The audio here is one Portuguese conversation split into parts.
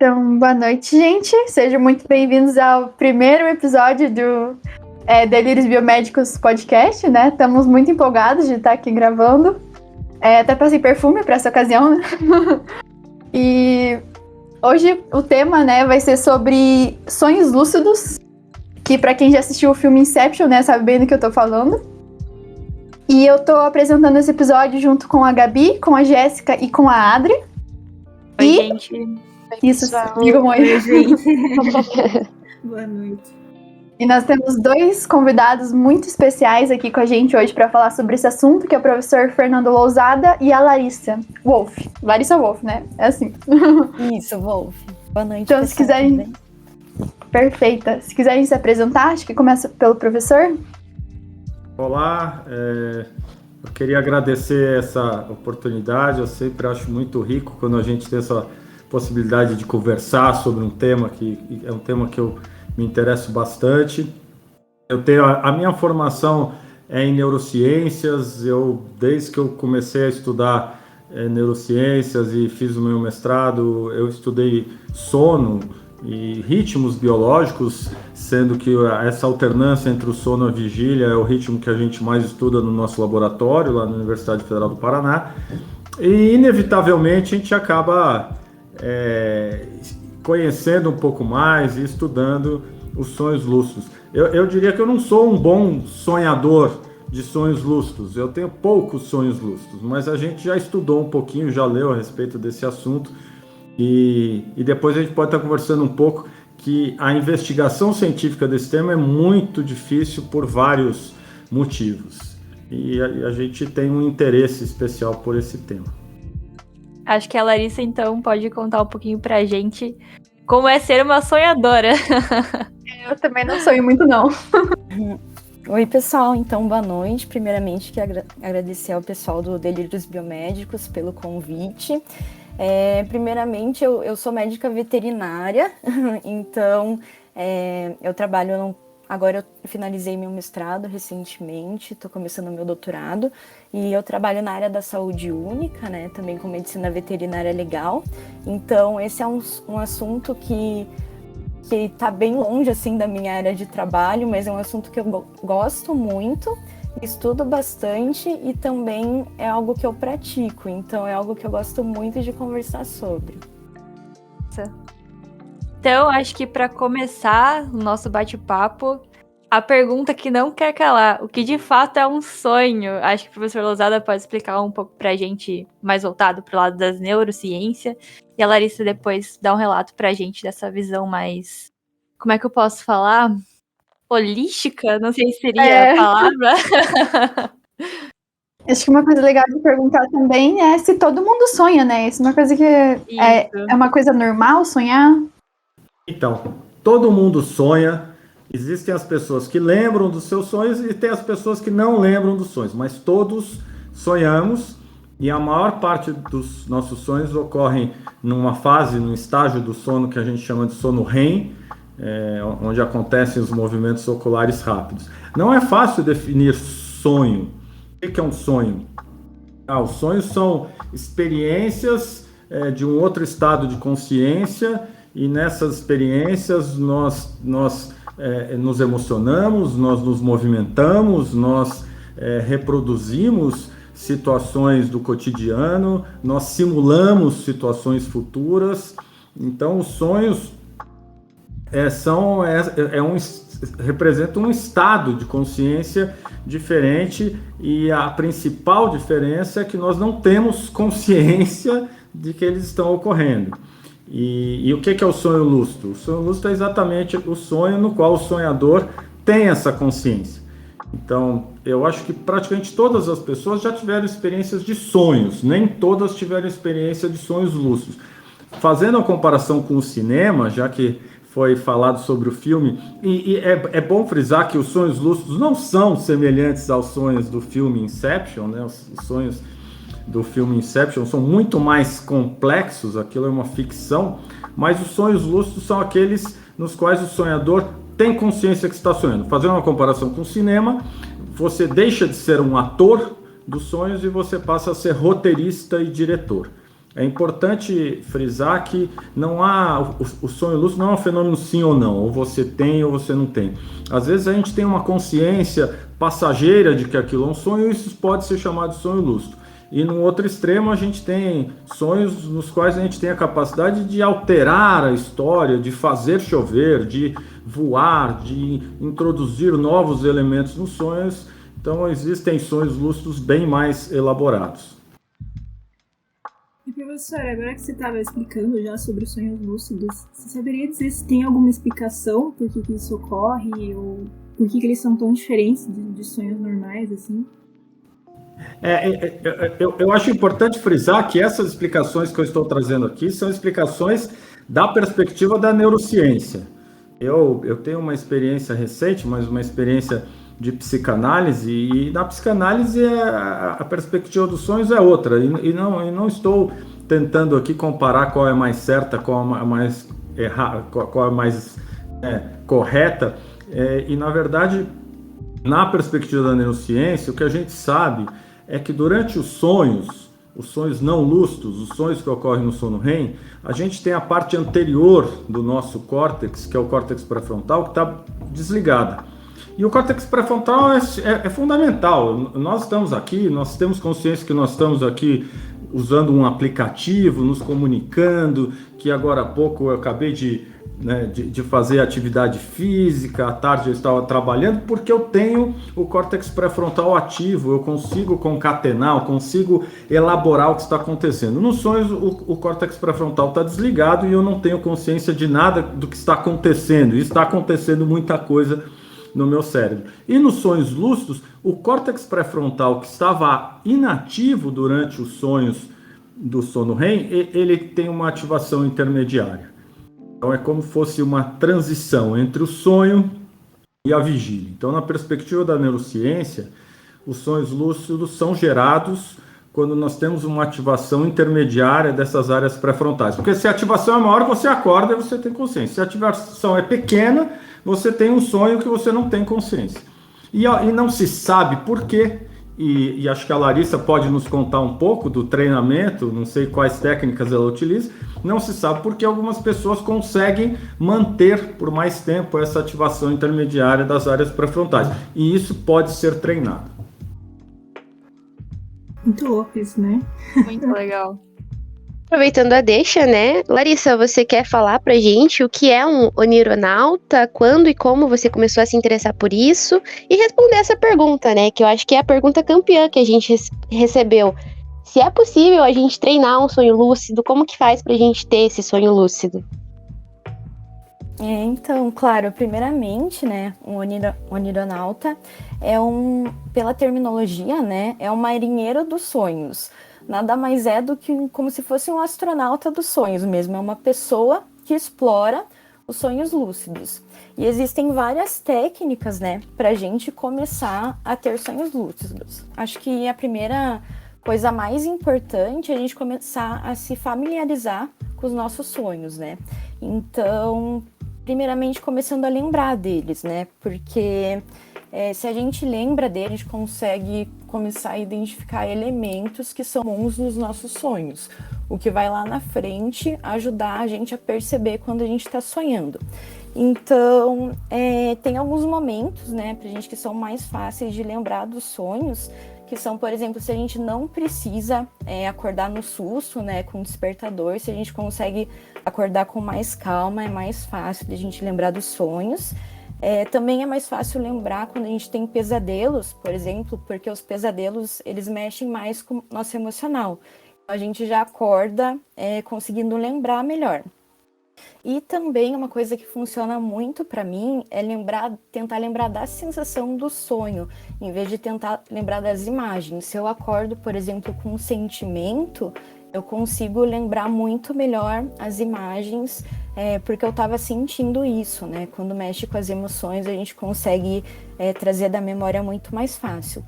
Então, boa noite, gente. Sejam muito bem-vindos ao primeiro episódio do Delírios Biomédicos Podcast, né? Estamos muito empolgados de estar aqui gravando. Até passei perfume para essa ocasião, né? E hoje o tema, né, vai ser sobre sonhos lúcidos, que para quem já assistiu o filme Inception, né, sabe bem do que eu tô falando. E eu tô apresentando esse episódio junto com a Gabi, com a Jéssica e com a Adri. Oi, gente. Isso, digo muito. Oi, gente. Boa noite. E nós temos dois convidados muito especiais aqui com a gente hoje para falar sobre esse assunto, que é o professor Fernando Lousada e a Larissa Wolff. Larissa Wolff, né? É assim. Isso, Wolff. Boa noite, então, se quiserem... também. Perfeita. Se quiserem se apresentar, acho que começa pelo professor. Olá, eu queria agradecer essa oportunidade. Eu sempre acho muito rico quando a gente tem essa possibilidade de conversar sobre um tema que é um tema que eu me interesso bastante. Eu tenho a minha formação em neurociências. Desde que eu comecei a estudar neurociências e fiz o meu mestrado, eu estudei sono e ritmos biológicos, sendo que essa alternância entre o sono e a vigília é o ritmo que a gente mais estuda no nosso laboratório, lá na Universidade Federal do Paraná. E, inevitavelmente, a gente acaba conhecendo um pouco mais e estudando os sonhos lúcidos. Eu diria que eu não sou um bom sonhador de sonhos lúcidos, eu tenho poucos sonhos lúcidos, mas a gente já estudou um pouquinho, já leu a respeito desse assunto, e depois a gente pode estar conversando um pouco que a investigação científica desse tema é muito difícil por vários motivos, e a gente tem um interesse especial por esse tema. Acho que a Larissa, então, pode contar um pouquinho pra gente como é ser uma sonhadora. Eu também não sonho muito, não. Oi, pessoal. Então, boa noite. Primeiramente, quero agradecer ao pessoal do Delírios Biomédicos pelo convite. Primeiramente, eu sou médica veterinária, então eu trabalho... Agora eu finalizei meu mestrado recentemente, estou começando meu doutorado, e eu trabalho na área da saúde única, né, também com medicina veterinária legal. Então, esse é um assunto que está bem longe assim, da minha área de trabalho, mas é um assunto que eu gosto muito, estudo bastante e também é algo que eu pratico, então é algo que eu gosto muito de conversar sobre. Então, acho que para começar o nosso bate-papo, a pergunta que não quer calar, o que de fato é um sonho? Acho que o professor Lousada pode explicar um pouco pra gente, mais voltado pro lado das neurociências, e a Larissa depois dá um relato pra gente dessa visão mais, como é que eu posso falar? Holística? Não sei se seria a palavra. Acho que uma coisa legal de perguntar também é se todo mundo sonha, né? Isso é uma coisa que é uma coisa normal, sonhar? Então, todo mundo sonha. Existem as pessoas que lembram dos seus sonhos e tem as pessoas que não lembram dos sonhos, mas todos sonhamos, e a maior parte dos nossos sonhos ocorrem numa fase, num estágio do sono que a gente chama de sono REM, onde acontecem os movimentos oculares rápidos. Não é fácil definir sonho. O que é um sonho? Os sonhos são experiências de um outro estado de consciência, e nessas experiências nós nos emocionamos, nós nos movimentamos, nós reproduzimos situações do cotidiano, nós simulamos situações futuras. Então, os sonhos representam um estado de consciência diferente, e a principal diferença é que nós não temos consciência de que eles estão ocorrendo. E o que é o sonho lúcido? O sonho lúcido é exatamente o sonho no qual o sonhador tem essa consciência. Então, eu acho que praticamente todas as pessoas já tiveram experiências de sonhos, nem todas tiveram experiência de sonhos lúcidos. Fazendo a comparação com o cinema, já que foi falado sobre o filme, e é bom frisar que os sonhos lúcidos não são semelhantes aos sonhos do filme Inception, né? Os sonhos do filme Inception são muito mais complexos, aquilo é uma ficção, mas os sonhos lúcidos são aqueles nos quais o sonhador tem consciência que está sonhando. Fazendo uma comparação com o cinema, você deixa de ser um ator dos sonhos e você passa a ser roteirista e diretor. É importante frisar que não há o sonho lúcido não é um fenômeno sim ou não, ou você tem ou você não tem. Às vezes a gente tem uma consciência passageira de que aquilo é um sonho e isso pode ser chamado de sonho lúcido. E no outro extremo a gente tem sonhos nos quais a gente tem a capacidade de alterar a história, de fazer chover, de voar, de introduzir novos elementos nos sonhos. Então existem sonhos lúcidos bem mais elaborados. E professor, agora que você estava explicando já sobre os sonhos lúcidos, você saberia dizer se tem alguma explicação por que isso ocorre ou por que eles são tão diferentes de sonhos normais, assim? Eu acho importante frisar que essas explicações que eu estou trazendo aqui são explicações da perspectiva da neurociência. Eu tenho uma experiência recente, mas uma experiência de psicanálise, e na psicanálise a perspectiva dos sonhos é outra, e não estou tentando aqui comparar qual é mais certa, qual é mais errada, qual é mais correta, e na verdade, na perspectiva da neurociência, o que a gente sabe é que durante os sonhos não lúcidos, os sonhos que ocorrem no sono REM, a gente tem a parte anterior do nosso córtex, que é o córtex pré-frontal, que está desligada. E o córtex pré-frontal é fundamental. Nós estamos aqui, nós temos consciência que nós estamos aqui usando um aplicativo, nos comunicando, que agora há pouco eu acabei de fazer atividade física, à tarde eu estava trabalhando, porque eu tenho o córtex pré-frontal ativo, eu consigo concatenar, eu consigo elaborar o que está acontecendo. Nos sonhos, o córtex pré-frontal está desligado e eu não tenho consciência de nada do que está acontecendo, e está acontecendo muita coisa no meu cérebro. E nos sonhos lúcidos, o córtex pré-frontal, que estava inativo durante os sonhos do sono REM, ele tem uma ativação intermediária. Então é como se fosse uma transição entre o sonho e a vigília. Então, na perspectiva da neurociência, os sonhos lúcidos são gerados quando nós temos uma ativação intermediária dessas áreas pré-frontais. Porque se a ativação é maior, você acorda e você tem consciência. Se a ativação é pequena, você tem um sonho que você não tem consciência. E não se sabe por quê, e acho que a Larissa pode nos contar um pouco do treinamento, não sei quais técnicas ela utiliza, não se sabe por que algumas pessoas conseguem manter por mais tempo essa ativação intermediária das áreas pré-frontais. E isso pode ser treinado. Muito louco isso, né? Muito legal. Aproveitando a deixa, né? Larissa, você quer falar pra gente o que é um onironauta, quando e como você começou a se interessar por isso? E responder essa pergunta, né? Que eu acho que é a pergunta campeã que a gente recebeu. Se é possível a gente treinar um sonho lúcido, como que faz pra gente ter esse sonho lúcido? Então, claro, primeiramente, né, um onironauta é pela terminologia, né, é um marinheiro dos sonhos. Nada mais é do que como se fosse um astronauta dos sonhos mesmo. É uma pessoa que explora os sonhos lúcidos. E existem várias técnicas, né, para a gente começar a ter sonhos lúcidos. Acho que a primeira coisa mais importante é a gente começar a se familiarizar com os nossos sonhos, né? Então, primeiramente começando a lembrar deles, né? Porque se a gente lembra deles, a gente consegue começar a identificar elementos que são bons nos nossos sonhos, o que vai lá na frente ajudar a gente a perceber quando a gente está sonhando. Então, tem alguns momentos, né, pra gente que são mais fáceis de lembrar dos sonhos, que são, por exemplo, se a gente não precisa acordar no susto, né, com o despertador, se a gente consegue acordar com mais calma, é mais fácil de a gente lembrar dos sonhos. Também é mais fácil lembrar quando a gente tem pesadelos, por exemplo, porque os pesadelos, eles mexem mais com o nosso emocional. A gente já acorda conseguindo lembrar melhor. E também uma coisa que funciona muito para mim é tentar lembrar da sensação do sonho, em vez de tentar lembrar das imagens. Se eu acordo, por exemplo, com um sentimento, eu consigo lembrar muito melhor as imagens, porque eu estava sentindo isso, né? Quando mexe com as emoções, a gente consegue trazer da memória muito mais fácil.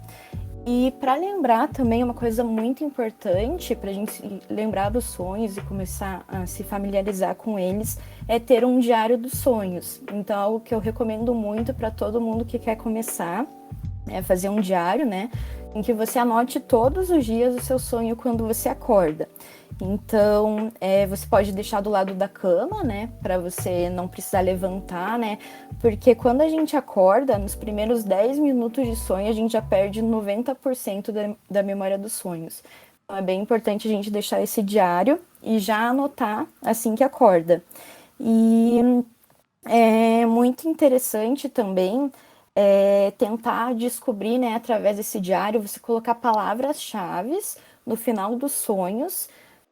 E para lembrar também, uma coisa muito importante para a gente lembrar dos sonhos e começar a se familiarizar com eles é ter um diário dos sonhos. Então, algo que eu recomendo muito para todo mundo que quer começar é fazer um diário, né? em que você anote todos os dias o seu sonho quando você acorda. Então, você pode deixar do lado da cama, né, para você não precisar levantar, né, porque quando a gente acorda, nos primeiros 10 minutos de sonho, a gente já perde 90% da memória dos sonhos. Então, é bem importante a gente deixar esse diário e já anotar assim que acorda. E é muito interessante também tentar descobrir, né, através desse diário, você colocar palavras-chave no final dos sonhos.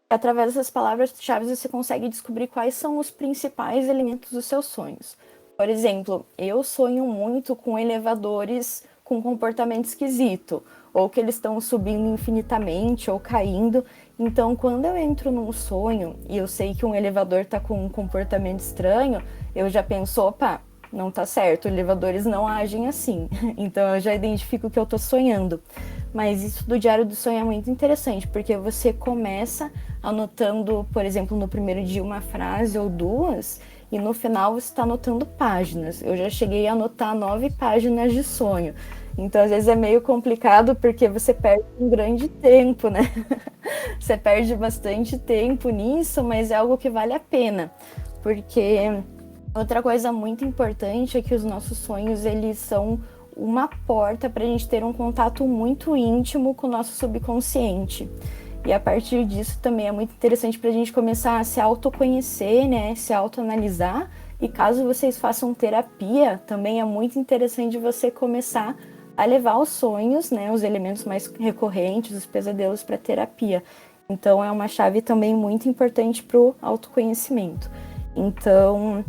Através dessas palavras-chave você consegue descobrir quais são os principais elementos dos seus sonhos. Por exemplo, eu sonho muito com elevadores com comportamento esquisito, ou que eles estão subindo infinitamente ou caindo. Então, quando eu entro num sonho e eu sei que um elevador está com um comportamento estranho, eu já penso, opa, não tá certo, elevadores não agem assim. Então eu já identifico que eu tô sonhando. Mas isso do diário do sonho é muito interessante, porque você começa anotando, por exemplo, no primeiro dia uma frase ou duas, e no final você está anotando páginas. Eu já cheguei a anotar 9 páginas de sonho. Então, às vezes é meio complicado, porque você perde um grande tempo, né? Você perde bastante tempo nisso, mas é algo que vale a pena. Porque outra coisa muito importante é que os nossos sonhos, eles são uma porta para a gente ter um contato muito íntimo com o nosso subconsciente. E a partir disso também é muito interessante para a gente começar a se autoconhecer, né? Se autoanalisar. E caso vocês façam terapia, também é muito interessante você começar a levar os sonhos, né? Os elementos mais recorrentes, os pesadelos para terapia. Então é uma chave também muito importante para o autoconhecimento. Então,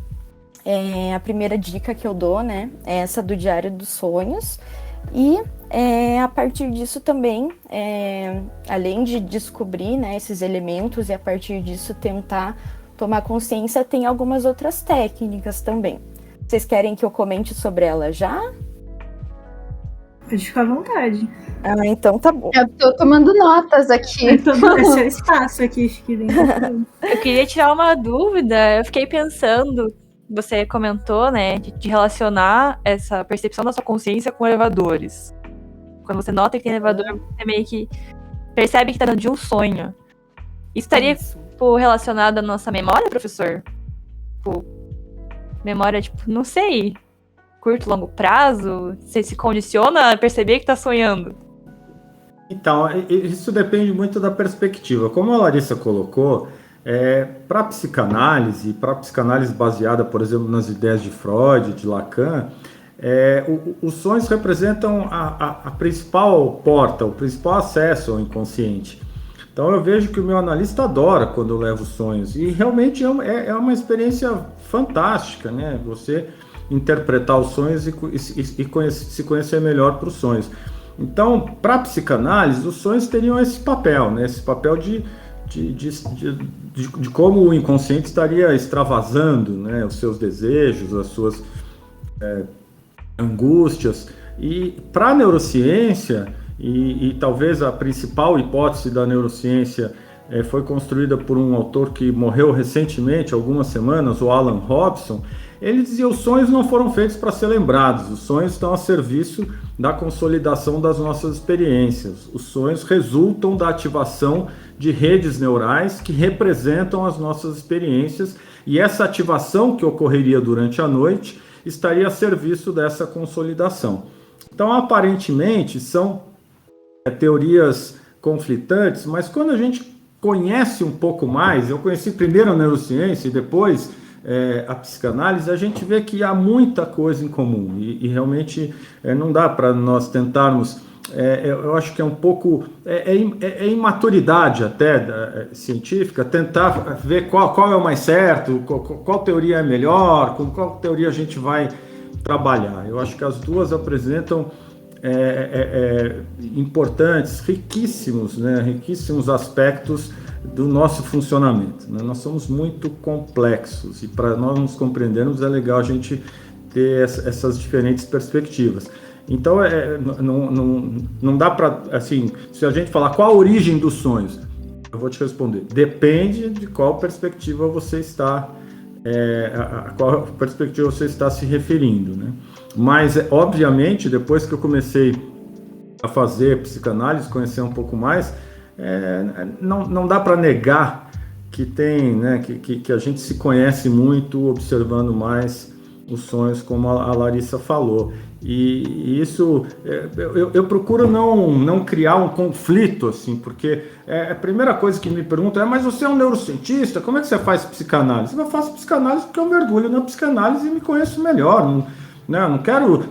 a primeira dica que eu dou, né, é essa do diário dos sonhos. E a partir disso também, além de descobrir, né, esses elementos e a partir disso tentar tomar consciência, tem algumas outras técnicas também. Vocês querem que eu comente sobre elas já? Pode ficar à vontade. Ah, então tá bom. Eu tô tomando notas aqui. É seu espaço aqui dentro. Eu queria tirar uma dúvida. Eu fiquei pensando, você comentou, né, de relacionar essa percepção da sua consciência com elevadores. Quando você nota que tem elevador, você meio que percebe que tá dentro de um sonho. Isso estaria relacionado à nossa memória, professor? Memória, não sei, curto, longo prazo? Você se condiciona a perceber que tá sonhando? Então, isso depende muito da perspectiva. Como a Larissa colocou, para a psicanálise baseada, por exemplo, nas ideias de Freud, de Lacan, os sonhos representam a principal porta, o principal acesso ao inconsciente. Então eu vejo que o meu analista adora quando eu levo sonhos, e realmente é uma experiência fantástica, né? Você interpretar os sonhos e se conhecer melhor para os sonhos. Então, para a psicanálise, os sonhos teriam esse papel, né? Esse papel de como o inconsciente estaria extravasando, né, os seus desejos, as suas angústias. E para a neurociência, e talvez a principal hipótese da neurociência foi construída por um autor que morreu recentemente, algumas semanas, o Alan Robson. Ele dizia: os sonhos não foram feitos para ser lembrados, os sonhos estão a serviço da consolidação das nossas experiências. Os sonhos resultam da ativação de redes neurais que representam as nossas experiências, e essa ativação que ocorreria durante a noite estaria a serviço dessa consolidação. Então, aparentemente, são teorias conflitantes, mas quando a gente conhece um pouco mais, eu conheci primeiro a neurociência e depois a psicanálise, a gente vê que há muita coisa em comum, e realmente não dá para nós tentarmos, eu acho que é um pouco, imaturidade até científica, tentar ver qual é o mais certo, qual teoria é melhor, com qual teoria a gente vai trabalhar. Eu acho que as duas apresentam importantes, riquíssimos, né, riquíssimos aspectos do nosso funcionamento, né? Nós somos muito complexos, e para nós nos compreendermos é legal a gente ter essas diferentes perspectivas. Então, não dá para, assim, se a gente falar qual a origem dos sonhos, eu vou te responder: depende de qual perspectiva você está, a qual perspectiva você está se referindo, né? Mas, obviamente, depois que eu comecei a fazer psicanálise, conhecer um pouco mais, não dá para negar que tem, né, que a gente se conhece muito observando mais os sonhos, como a Larissa falou. E isso, eu procuro não criar um conflito, assim, porque a primeira coisa que me perguntam é: mas você é um neurocientista, como é que você faz psicanálise? Eu faço psicanálise porque eu mergulho na psicanálise e me conheço melhor. Não quero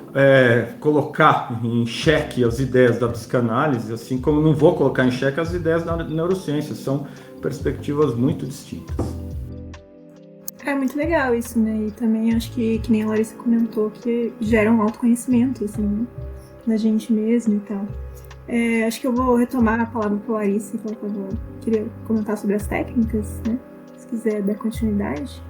colocar em xeque as ideias da psicanálise, assim como não vou colocar em xeque as ideias da neurociência. São perspectivas muito distintas. É muito legal isso, né? E também acho que nem a Larissa comentou, que gera um autoconhecimento, assim, né? Da gente mesmo e tal. Acho que eu vou retomar a palavra para a Larissa, que ela queria comentar sobre as técnicas, né? Se quiser dar continuidade.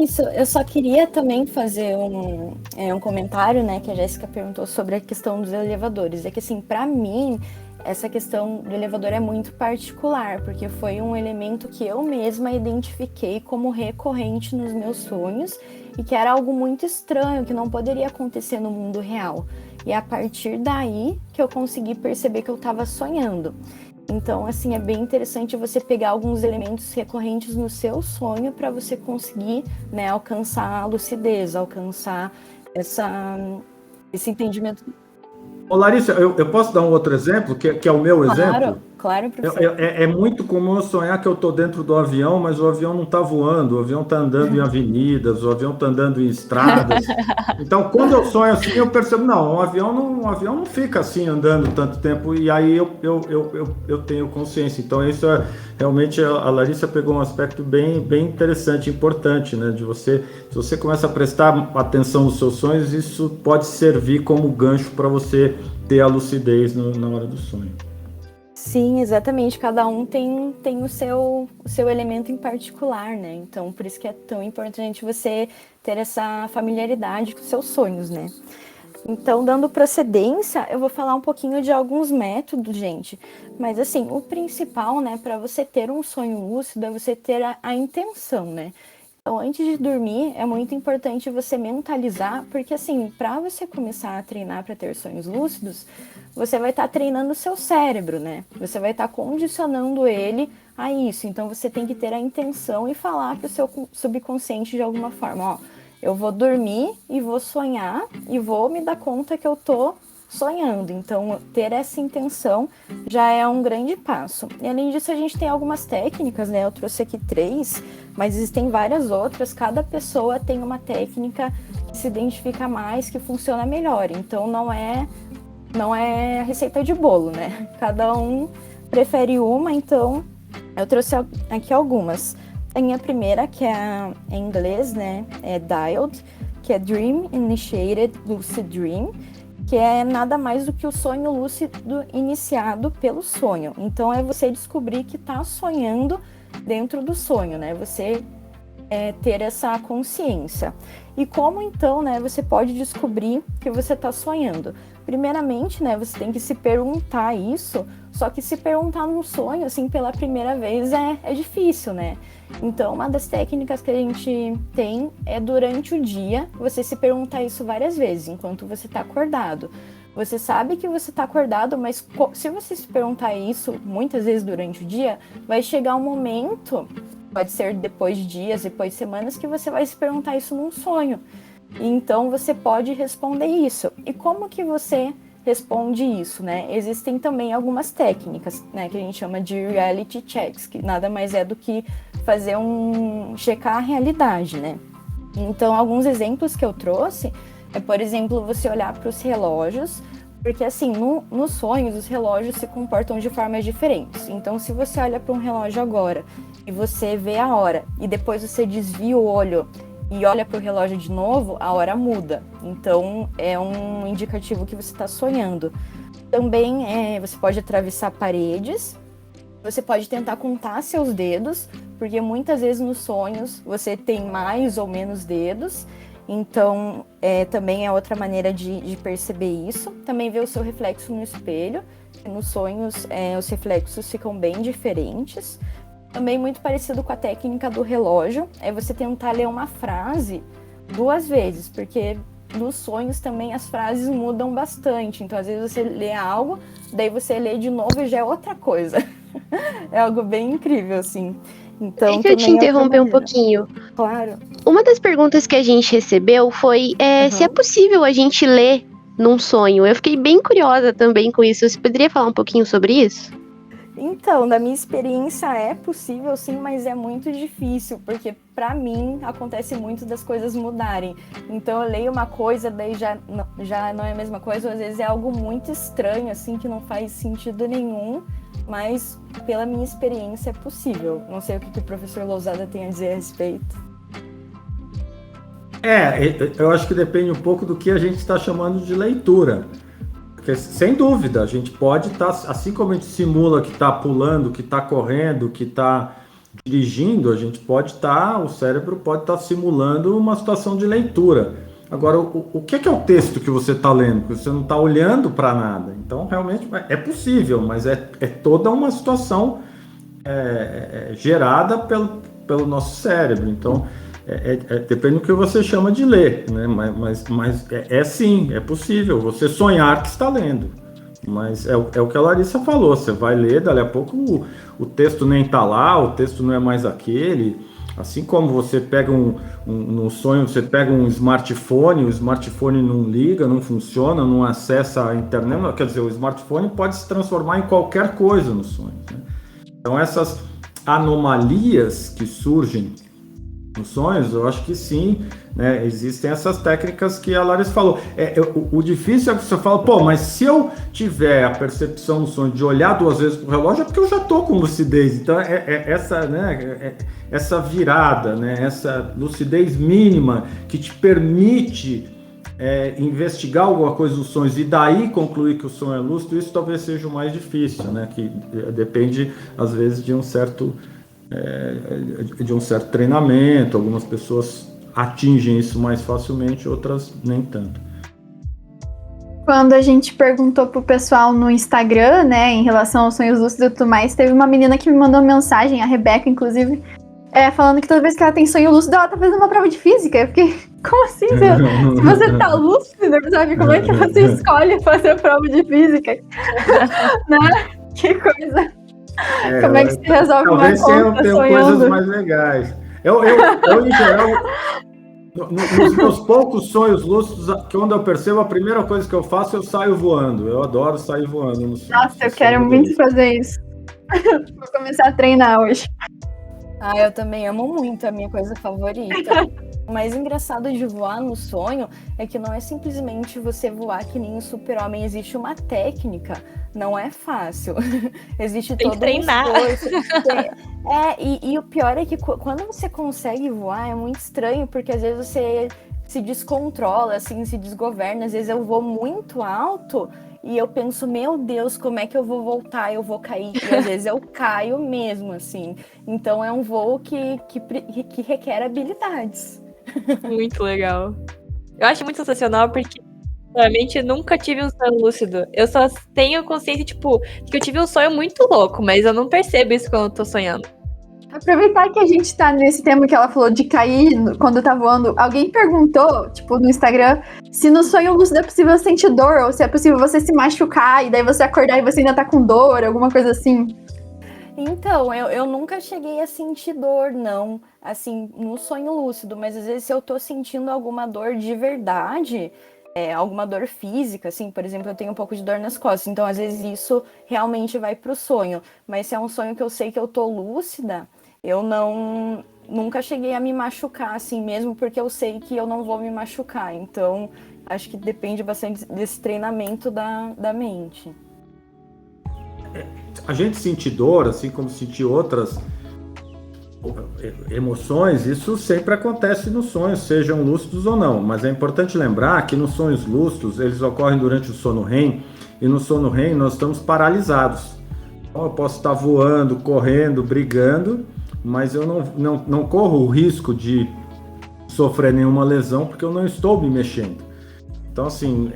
Isso, eu só queria também fazer um comentário, né, que a Jéssica perguntou sobre a questão dos elevadores. É que, assim, para mim, essa questão do elevador é muito particular, porque foi um elemento que eu mesma identifiquei como recorrente nos meus sonhos e que era algo muito estranho, que não poderia acontecer no mundo real. E é a partir daí que eu consegui perceber que eu estava sonhando. Então, assim, é bem interessante você pegar alguns elementos recorrentes no seu sonho para você conseguir, né, alcançar a lucidez, alcançar esse entendimento. Ô Larissa, eu posso dar um outro exemplo, que é o meu exemplo? Claro, professor. É muito comum eu sonhar que eu estou dentro do avião, mas o avião não está voando, o avião está andando em avenidas, o avião está andando em estradas. Então, quando eu sonho assim, eu percebo, não, um avião não fica assim andando tanto tempo, e aí eu tenho consciência. Então, isso realmente, a Larissa pegou um aspecto bem interessante, importante, né? Se você começa a prestar atenção nos seus sonhos, isso pode servir como gancho para você ter a lucidez na hora do sonho. Sim, exatamente. Cada um tem o seu elemento em particular, né? Então, por isso que é tão importante você ter essa familiaridade com os seus sonhos, né? Então, dando procedência, eu vou falar um pouquinho de alguns métodos, gente. Mas, assim, o principal, né, para você ter um sonho lúcido é você ter a intenção, né? Então, antes de dormir, é muito importante você mentalizar, porque, assim, para você começar a treinar para ter sonhos lúcidos, você vai estar treinando o seu cérebro, né? Você vai estar condicionando ele a isso. Então, você tem que ter a intenção e falar para o seu subconsciente de alguma forma, ó, eu vou dormir e vou sonhar e vou me dar conta que eu tô sonhando. Então, ter essa intenção já é um grande passo. E além disso, a gente tem algumas técnicas, né? Eu trouxe aqui 3, mas existem várias outras. Cada pessoa tem uma técnica que se identifica mais, que funciona melhor. Então, não é receita de bolo, né? Cada um prefere uma, então eu trouxe aqui algumas. Tem a primeira, que é em inglês, né? É DILD, que é Dream Initiated Lucid Dream, que é nada mais do que o sonho lúcido iniciado pelo sonho. Então, é você descobrir que está sonhando dentro do sonho, né? Você ter essa consciência. E como, então, né, você pode descobrir que você está sonhando? Primeiramente, né, você tem que se perguntar isso, só que se perguntar num sonho, assim, pela primeira vez é difícil, né? Então, uma das técnicas que a gente tem é durante o dia, você se perguntar isso várias vezes, enquanto você está acordado. Você sabe que você está acordado, mas se você se perguntar isso muitas vezes durante o dia, vai chegar um momento, pode ser depois de dias, depois de semanas, que você vai se perguntar isso num sonho. Então, você pode responder isso. E como que você responde isso, né? Existem também algumas técnicas, né, que a gente chama de reality checks, que nada mais é do que fazer checar a realidade, né? Então, alguns exemplos que eu trouxe é, por exemplo, você olhar para os relógios, porque assim, nos sonhos, os relógios se comportam de formas diferentes. Então, se você olha para um relógio agora e você vê a hora, e depois você desvia o olho e olha para o relógio de novo, a hora muda. Então, é um indicativo que você está sonhando. Também você pode atravessar paredes, você pode tentar contar seus dedos, porque muitas vezes nos sonhos você tem mais ou menos dedos. Então, também é outra maneira de perceber isso. Também ver o seu reflexo no espelho. Nos sonhos, os reflexos ficam bem diferentes. Também muito parecido com a técnica do relógio, é você tentar ler uma frase 2 vezes, porque nos sonhos também as frases mudam bastante. Então, às vezes você lê algo, daí você lê de novo e já é outra coisa. É algo bem incrível, assim. Então, deixa eu te interromper um pouquinho. Claro. Uma das perguntas que a gente recebeu foi se é possível a gente ler num sonho. Eu fiquei bem curiosa também com isso. Você poderia falar um pouquinho sobre isso? Então, da minha experiência é possível sim, mas é muito difícil, porque pra mim acontece muito das coisas mudarem. Então eu leio uma coisa, daí já não é a mesma coisa, ou às vezes é algo muito estranho, assim, que não faz sentido nenhum, mas pela minha experiência é possível. Não sei o que o professor Lousada tem a dizer a respeito. Eu acho que depende um pouco do que a gente está chamando de leitura. Porque, sem dúvida, a gente pode estar, assim como a gente simula que está pulando, que está correndo, que está dirigindo, a gente pode estar, o cérebro pode estar simulando uma situação de leitura. Agora, o que é o texto que você está lendo? Porque você não está olhando para nada. Então, realmente, é possível, mas é toda uma situação gerada pelo nosso cérebro. Então, depende do que você chama de ler, né? Mas sim, é possível você sonhar que está lendo. Mas é o que a Larissa falou, você vai ler, dali a pouco o texto nem está lá, o texto não é mais aquele. Assim como você pega no sonho, você pega um smartphone, o smartphone não liga, não funciona, não acessa a internet, quer dizer, o smartphone pode se transformar em qualquer coisa no sonho, né? Então essas anomalias que surgem nos sonhos, eu acho que sim, né? Existem essas técnicas que a Larissa falou. O difícil é que você fala, mas se eu tiver a percepção no sonho de olhar 2 vezes pro relógio, é porque eu já estou com lucidez. Então essa virada, né? Essa lucidez mínima que te permite investigar alguma coisa nos sonhos e daí concluir que o sonho é lúcido, isso talvez seja o mais difícil, né? Que depende, às vezes, de um certo treinamento. Algumas pessoas atingem isso mais facilmente, outras nem tanto. Quando a gente perguntou pro pessoal no Instagram, né, em relação aos sonhos lúcidos e tudo mais, teve uma menina que me mandou uma mensagem, a Rebeca, inclusive, falando que toda vez que ela tem sonho lúcido, ela tá fazendo uma prova de física. Eu fiquei, como assim? Se você tá lúcido, sabe? Como é que você escolhe fazer a prova de física? Né? Que coisa. Como é que se resolve uma conta sonhando? Tenham coisas mais legais. Eu em geral, nos meus poucos sonhos lúcidos, quando eu percebo, a primeira coisa que eu faço, eu saio voando. Eu adoro sair voando no sonho. Nossa, eu quero muito fazer isso. Vou começar a treinar hoje. Eu também amo muito, a minha coisa favorita. O mais engraçado de voar no sonho é que não é simplesmente você voar que nem um super-homem. Existe uma técnica, não é fácil. Existe Tem todo que treinar. um esforço. E o pior é que quando você consegue voar é muito estranho, porque às vezes você se descontrola, assim, se desgoverna. Às vezes eu vou muito alto e eu penso, meu Deus, como é que eu vou voltar? Eu vou cair. E às vezes eu caio mesmo, assim. Então é um voo que requer habilidades. Muito legal. Eu acho muito sensacional porque realmente nunca tive um sonho lúcido. Eu só tenho consciência, tipo, que eu tive um sonho muito louco, mas eu não percebo isso quando eu tô sonhando. Aproveitar que a gente tá nesse tema que ela falou de cair quando tá voando, alguém perguntou, tipo, no Instagram, se no sonho lúcido é possível sentir dor, ou se é possível você se machucar e daí você acordar e você ainda tá com dor, alguma coisa assim. Então, eu nunca cheguei a sentir dor, não, assim, no sonho lúcido, mas às vezes se eu tô sentindo alguma dor de verdade, alguma dor física, assim, por exemplo, eu tenho um pouco de dor nas costas, então às vezes isso realmente vai pro sonho, mas se é um sonho que eu sei que eu tô lúcida, eu nunca cheguei a me machucar, assim, mesmo porque eu sei que eu não vou me machucar, então acho que depende bastante desse treinamento da mente. A gente sentir dor, assim como sentir outras emoções, isso sempre acontece nos sonhos, sejam lúcidos ou não, mas é importante lembrar que nos sonhos lúcidos, eles ocorrem durante o sono REM, e no sono REM nós estamos paralisados. Então eu posso estar voando, correndo, brigando, mas eu não corro o risco de sofrer nenhuma lesão porque eu não estou me mexendo. Então assim,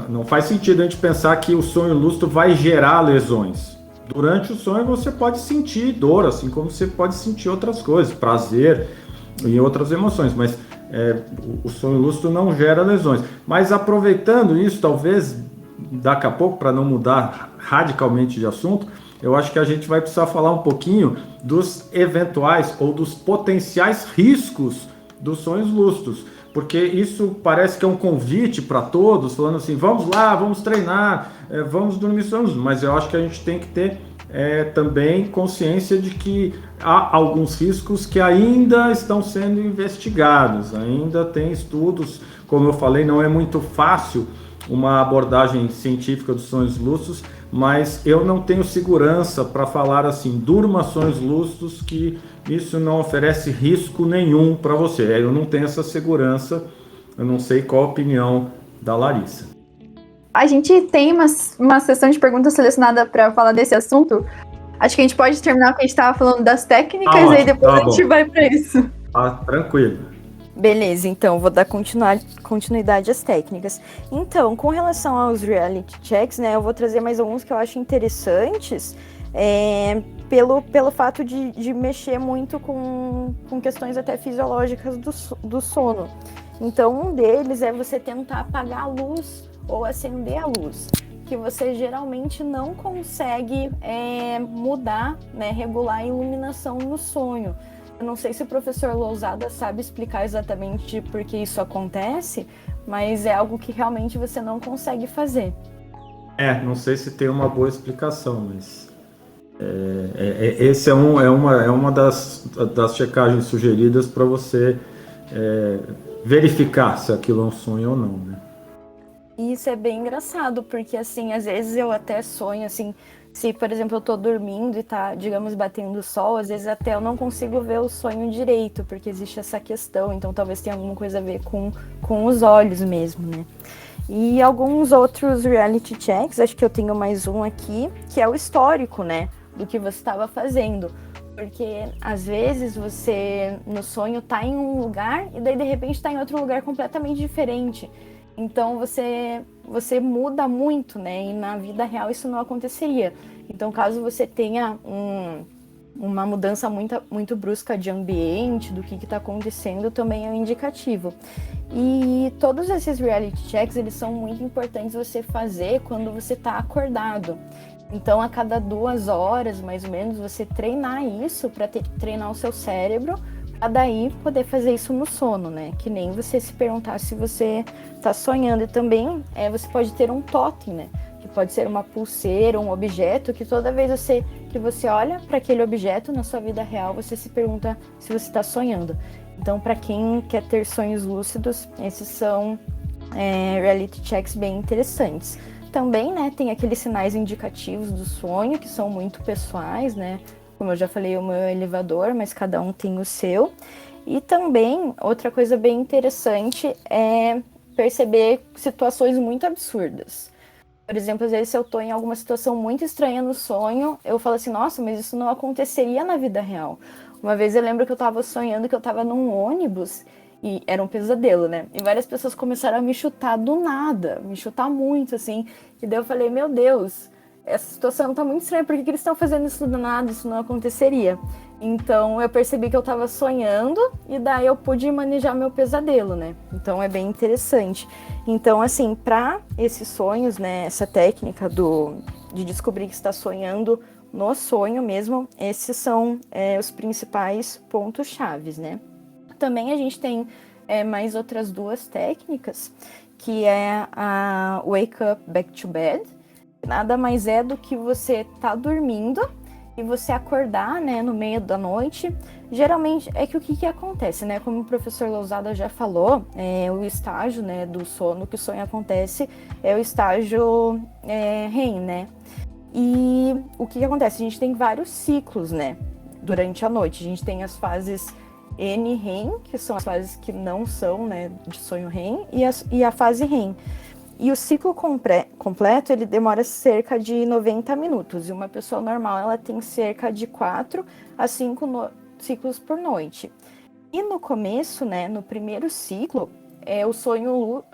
não faz sentido a gente pensar que o sonho lúcido vai gerar lesões. Durante o sonho você pode sentir dor, assim como você pode sentir outras coisas, prazer. e outras emoções, mas o sonho lúcido não gera lesões. Mas aproveitando isso, talvez daqui a pouco, para não mudar radicalmente de assunto, eu acho que a gente vai precisar falar um pouquinho dos eventuais ou dos potenciais riscos dos sonhos lúcidos, porque isso parece que é um convite para todos, falando assim, vamos lá, vamos treinar, vamos dormir sonhos, mas eu acho que a gente tem que ter também consciência de que há alguns riscos que ainda estão sendo investigados, ainda tem estudos, como eu falei, não é muito fácil uma abordagem científica dos sonhos lúcidos, mas eu não tenho segurança para falar assim, durma sonhos lúcidos, que isso não oferece risco nenhum para você. Eu não tenho essa segurança, eu não sei qual a opinião da Larissa. A gente tem uma sessão de perguntas selecionada para falar desse assunto. Acho que a gente pode terminar porque a gente estava falando das técnicas e aí depois a gente vai para isso. Tranquilo. Beleza, então, vou dar continuidade às técnicas. Então, com relação aos reality checks, né, eu vou trazer mais alguns que eu acho interessantes, pelo fato de mexer muito com questões até fisiológicas do sono. Então, um deles é você tentar apagar a luz ou acender a luz, que você geralmente não consegue mudar, né, regular a iluminação no sonho. Eu não sei se o professor Lousada sabe explicar exatamente por que isso acontece, mas é algo que realmente você não consegue fazer. Não sei se tem uma boa explicação, mas esse é uma das checagens sugeridas para você verificar se aquilo é um sonho ou não, né? Isso é bem engraçado, porque assim, às vezes eu até sonho assim, se, por exemplo, eu tô dormindo e tá, digamos, batendo o sol, às vezes até eu não consigo ver o sonho direito, porque existe essa questão, então talvez tenha alguma coisa a ver com os olhos mesmo, né? E alguns outros reality checks, acho que eu tenho mais um aqui, que é o histórico, né, do que você estava fazendo. Porque às vezes você, no sonho, tá em um lugar e daí de repente tá em outro lugar completamente diferente. Então você muda muito, né? E na vida real isso não aconteceria. Então, caso você tenha uma mudança muito brusca de ambiente, do que está acontecendo, também é um indicativo. E todos esses reality checks, eles são muito importantes você fazer quando você está acordado. Então, a cada 2 horas, mais ou menos, você treinar isso para treinar o seu cérebro, para daí poder fazer isso no sono, né? Que nem você se perguntar se você está sonhando. E também você pode ter um totem, né? Que pode ser uma pulseira, um objeto, que toda vez que você olha para aquele objeto na sua vida real, você se pergunta se você está sonhando. Então, para quem quer ter sonhos lúcidos, esses são reality checks bem interessantes. Também, né, tem aqueles sinais indicativos do sonho, que são muito pessoais, né? Como eu já falei, o meu elevador, mas cada um tem o seu. E também, outra coisa bem interessante é perceber situações muito absurdas. Por exemplo, às vezes se eu estou em alguma situação muito estranha no sonho, eu falo assim, nossa, mas isso não aconteceria na vida real. Uma vez eu lembro que eu estava sonhando que eu estava num ônibus, e era um pesadelo, né? E várias pessoas começaram a me chutar do nada, me chutar muito, assim. E daí eu falei, meu Deus, essa situação tá muito estranha, por que eles estão fazendo isso do nada? Isso não aconteceria. Então eu percebi que eu tava sonhando e daí eu pude manejar meu pesadelo, né? Então é bem interessante. Então, assim, para esses sonhos, né, essa técnica de descobrir que está sonhando no sonho mesmo, esses são os principais pontos chaves, né? Também a gente tem mais outras 2 técnicas, que é a Wake Up Back to Bed. Nada mais é do que você tá dormindo e você acordar, né, no meio da noite. Geralmente, é que o que acontece, né? Como o professor Lousada já falou, o estágio, né, do sono, que o sonho acontece, é o estágio REM, né? E o que acontece? A gente tem vários ciclos, né, durante a noite. A gente tem as fases NREM, que são as fases que não são, né, de sonho REM, e a fase REM. E o ciclo completo, ele demora cerca de 90 minutos. E uma pessoa normal, ela tem cerca de 4 a 5 ciclos por noite. E no começo, né, no primeiro ciclo, o sonho,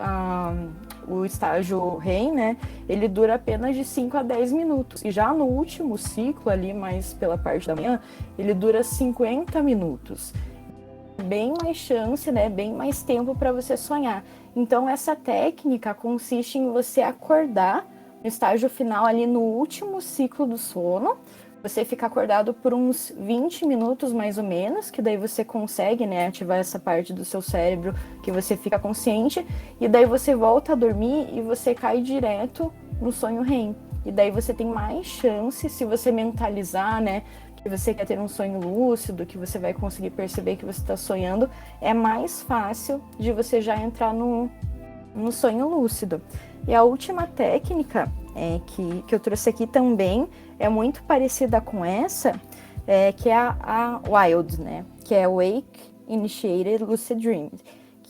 o estágio REM, né, ele dura apenas de 5 a 10 minutos. E já no último ciclo, ali mais pela parte da manhã, ele dura 50 minutos. bem mais chance, né, bem mais tempo para você sonhar. Então, essa técnica consiste em você acordar no estágio final ali no último ciclo do sono. Você fica acordado por uns 20 minutos mais ou menos, que daí você consegue, né, ativar essa parte do seu cérebro que você fica consciente, e daí você volta a dormir e você cai direto no sonho REM. E daí você tem mais chance, se você mentalizar, né, que você quer ter um sonho lúcido, que você vai conseguir perceber que você está sonhando, é mais fácil de você já entrar no sonho lúcido. E a última técnica que eu trouxe aqui também é muito parecida com essa, que é a WILD, né? Que é Wake Initiated Lucid Dream.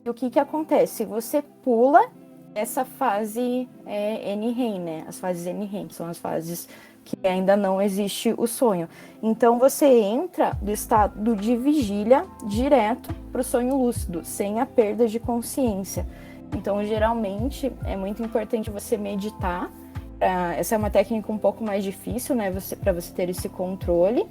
O que acontece? Você pula essa fase NREM, né? As fases NREM, que são as fases que ainda não existe o sonho. Então você entra do estado de vigília direto para o sonho lúcido, sem a perda de consciência. Então, geralmente, é muito importante você meditar. Essa é uma técnica um pouco mais difícil, né, para você ter esse controle,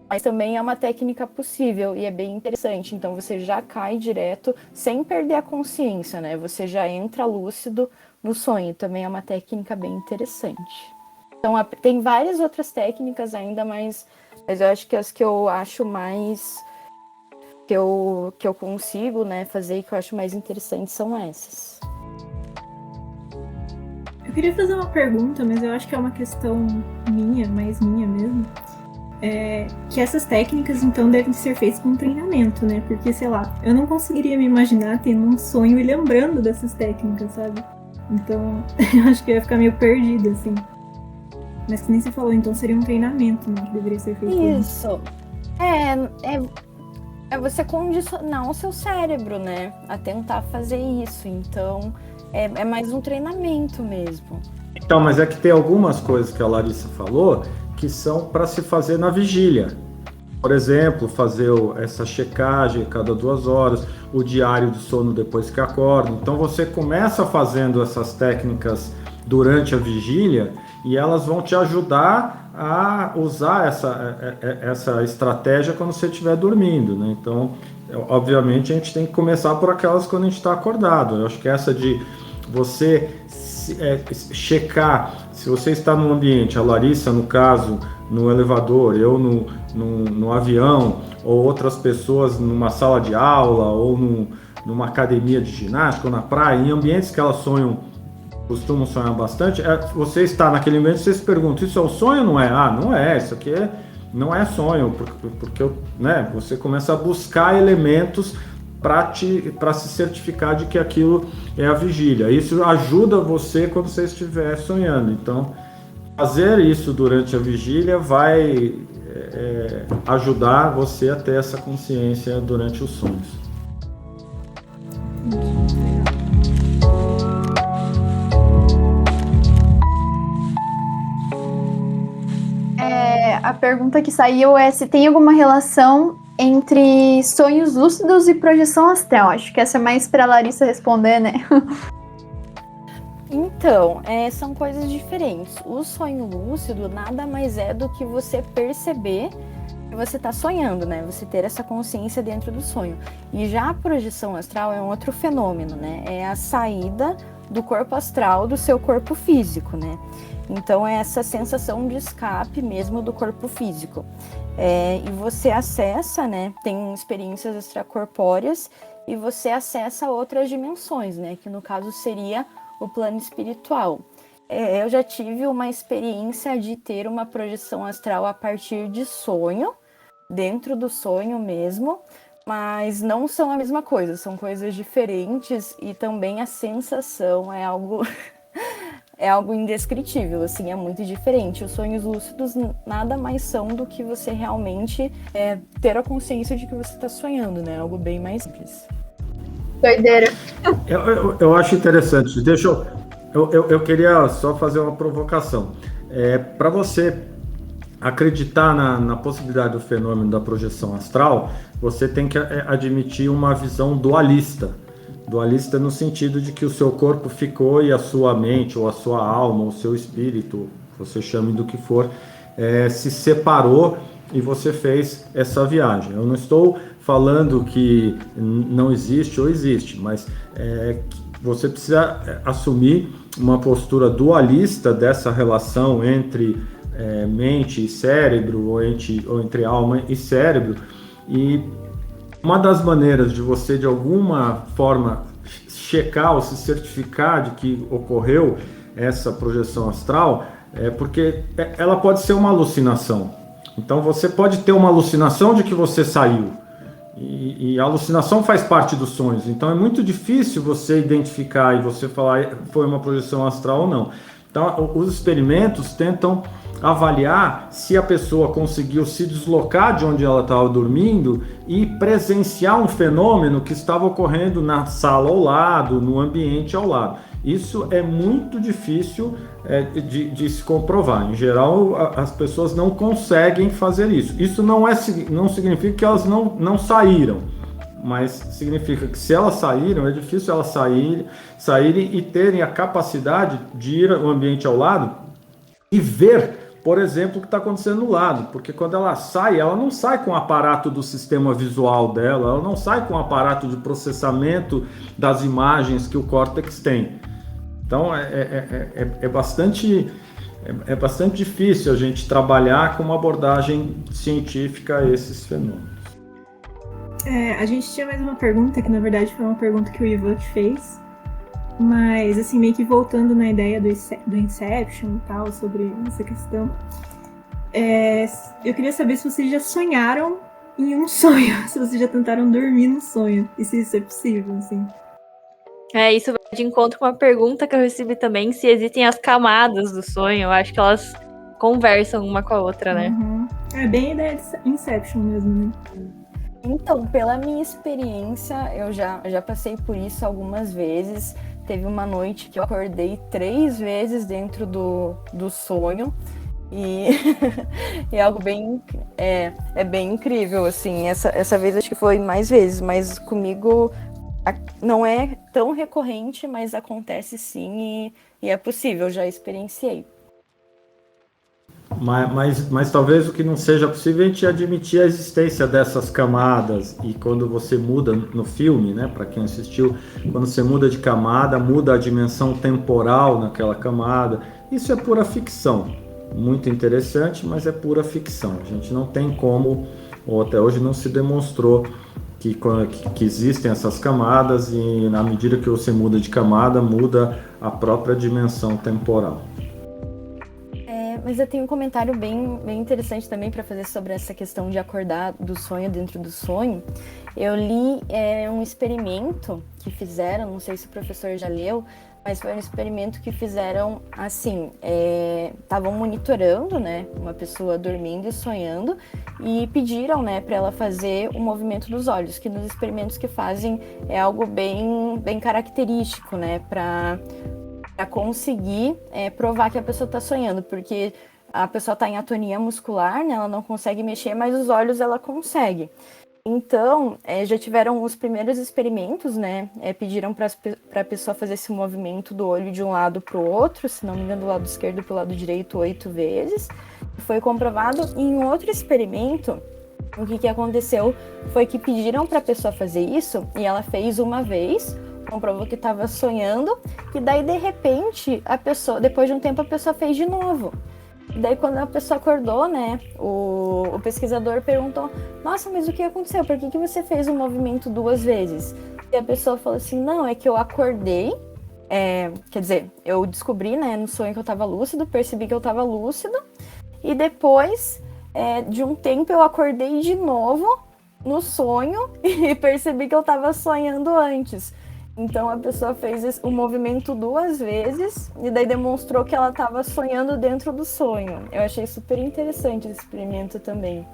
mas também é uma técnica possível e é bem interessante. Então, você já cai direto sem perder a consciência, né? Você já entra lúcido no sonho. Também é uma técnica bem interessante. Então, tem várias outras técnicas ainda, mas eu acho que as que eu acho mais... que eu consigo, né, fazer e que eu acho mais interessantes são essas. Eu queria fazer uma pergunta, mas eu acho que é uma questão minha, mais minha mesmo. Que essas técnicas, então, devem ser feitas com treinamento, né? Porque, sei lá, eu não conseguiria me imaginar tendo um sonho e lembrando dessas técnicas, sabe? Então, eu acho que eu ia ficar meio perdida, assim. Mas que nem você falou, então seria um treinamento, né? Que deveria ser feito. Isso. É você condicionar o seu cérebro, né? A tentar fazer isso. Então, é mais um treinamento mesmo. Então, mas é que tem algumas coisas que a Larissa falou que são para se fazer na vigília. Por exemplo, fazer essa checagem cada 2 horas, o diário de sono depois que acorda. Então, você começa fazendo essas técnicas durante a vigília e elas vão te ajudar a usar essa estratégia quando você estiver dormindo, né? Então, obviamente, a gente tem que começar por aquelas quando a gente está acordado. Eu acho que essa de você checar se você está no ambiente, a Larissa, no caso, no elevador, eu no avião, ou outras pessoas numa sala de aula, ou numa academia de ginástica, ou na praia, em ambientes que elas costumam sonhar bastante, você está naquele ambiente e você se pergunta, isso é um sonho ou não é? Ah, não é, isso aqui não é sonho, porque né, você começa a buscar elementos para se certificar de que aquilo é a vigília. Isso ajuda você quando você estiver sonhando. Então, fazer isso durante a vigília vai ajudar você a ter essa consciência durante os sonhos. A pergunta que saiu é se tem alguma relação entre sonhos lúcidos e projeção astral. Acho que essa é mais para a Larissa responder, né? Então, são coisas diferentes. O sonho lúcido nada mais é do que você perceber que você está sonhando, né? Você ter essa consciência dentro do sonho. E já a projeção astral é um outro fenômeno, né? É a saída do corpo astral do seu corpo físico, né? Então, é essa sensação de escape mesmo do corpo físico. E você acessa, né? Tem experiências extracorpóreas e você acessa outras dimensões, né? Que no caso seria o plano espiritual. Eu já tive uma experiência de ter uma projeção astral a partir de sonho, dentro do sonho mesmo, mas não são a mesma coisa, são coisas diferentes e também a sensação é algo indescritível, assim, é muito diferente. Os sonhos lúcidos nada mais são do que você realmente ter a consciência de que você está sonhando, né? Algo bem mais simples. Doideira. Eu acho interessante. Eu queria só fazer uma provocação. Para você acreditar na possibilidade do fenômeno da projeção astral, você tem que admitir uma visão dualista. Dualista no sentido de que o seu corpo ficou e a sua mente, ou a sua alma, ou o seu espírito, você chame do que for, se separou e você fez essa viagem. Eu não estou falando que não existe ou existe, mas você precisa assumir uma postura dualista dessa relação entre mente e cérebro, ou entre alma e cérebro, e uma das maneiras de você, de alguma forma, checar ou se certificar de que ocorreu essa projeção astral, porque ela pode ser uma alucinação. Então você pode ter uma alucinação de que você saiu, e a alucinação faz parte dos sonhos, então é muito difícil você identificar e você falar foi uma projeção astral ou não. Então os experimentos tentam avaliar se a pessoa conseguiu se deslocar de onde ela estava dormindo e presenciar um fenômeno que estava ocorrendo na sala ao lado, no ambiente ao lado. Isso é muito difícil de se comprovar. Em geral, as pessoas não conseguem fazer isso. Isso não significa que elas não saíram, mas significa que se elas saíram, é difícil elas saírem e terem a capacidade de ir ao ambiente ao lado e ver, por exemplo, o que está acontecendo no lado, porque quando ela não sai com o aparato do sistema visual dela, ela não sai com o aparato de processamento das imagens que o córtex tem. Então é bastante difícil a gente trabalhar com uma abordagem científica a esses fenômenos. A gente tinha mais uma pergunta, que na verdade foi uma pergunta que o Ivan que fez, mas assim, meio que voltando na ideia do Inception e tal, sobre essa questão, eu queria saber se vocês já sonharam em um sonho, se vocês já tentaram dormir no sonho, e se isso é possível, assim. Isso vai de encontro com uma pergunta que eu recebi também, se existem as camadas do sonho. Eu acho que elas conversam uma com a outra, né? Uhum. É bem a ideia de Inception mesmo, né? Então, pela minha experiência, eu já passei por isso algumas vezes. Teve uma noite que eu acordei 3 vezes dentro do sonho. E é algo bem... É bem incrível, assim. Essa vez acho que foi mais vezes, mas comigo não é tão recorrente, mas acontece sim e é possível, já experienciei. Mas talvez o que não seja possível é a gente admitir a existência dessas camadas, e quando você muda no filme, né, para quem assistiu, quando você muda de camada, muda a dimensão temporal naquela camada. Isso é pura ficção, muito interessante, mas é pura ficção. A gente não tem como, ou até hoje não se demonstrou que existem essas camadas, e na medida que você muda de camada, muda a própria dimensão temporal. Mas eu tenho um comentário bem interessante também para fazer sobre essa questão de acordar do sonho dentro do sonho. Eu li um experimento que fizeram, não sei se o professor já leu, mas foi um experimento que fizeram assim, estavam monitorando, né, uma pessoa dormindo e sonhando, e pediram, né, para ela fazer o movimento dos olhos, que nos experimentos que fazem é algo bem característico, né, para conseguir provar que a pessoa está sonhando, porque a pessoa está em atonia muscular, né, ela não consegue mexer, mas os olhos ela consegue. Então, já tiveram os primeiros experimentos, né, pediram para a pessoa fazer esse movimento do olho de um lado para o outro, se não me engano, do lado esquerdo para o lado direito 8 vezes. Foi comprovado em outro experimento. O que aconteceu foi que pediram para a pessoa fazer isso e ela fez uma vez, comprovou que estava sonhando, e daí de repente depois de um tempo a pessoa fez de novo. E daí quando a pessoa acordou, né, o pesquisador perguntou: nossa, mas o que aconteceu? Por que você fez o movimento 2 vezes? E a pessoa falou assim: não, é que eu acordei, quer dizer, eu descobri, né, no sonho que eu estava lúcido, percebi que eu estava lúcido, e depois de um tempo eu acordei de novo no sonho e percebi que eu estava sonhando antes. Então a pessoa fez o movimento 2 vezes e daí demonstrou que ela estava sonhando dentro do sonho. Eu achei super interessante esse experimento também.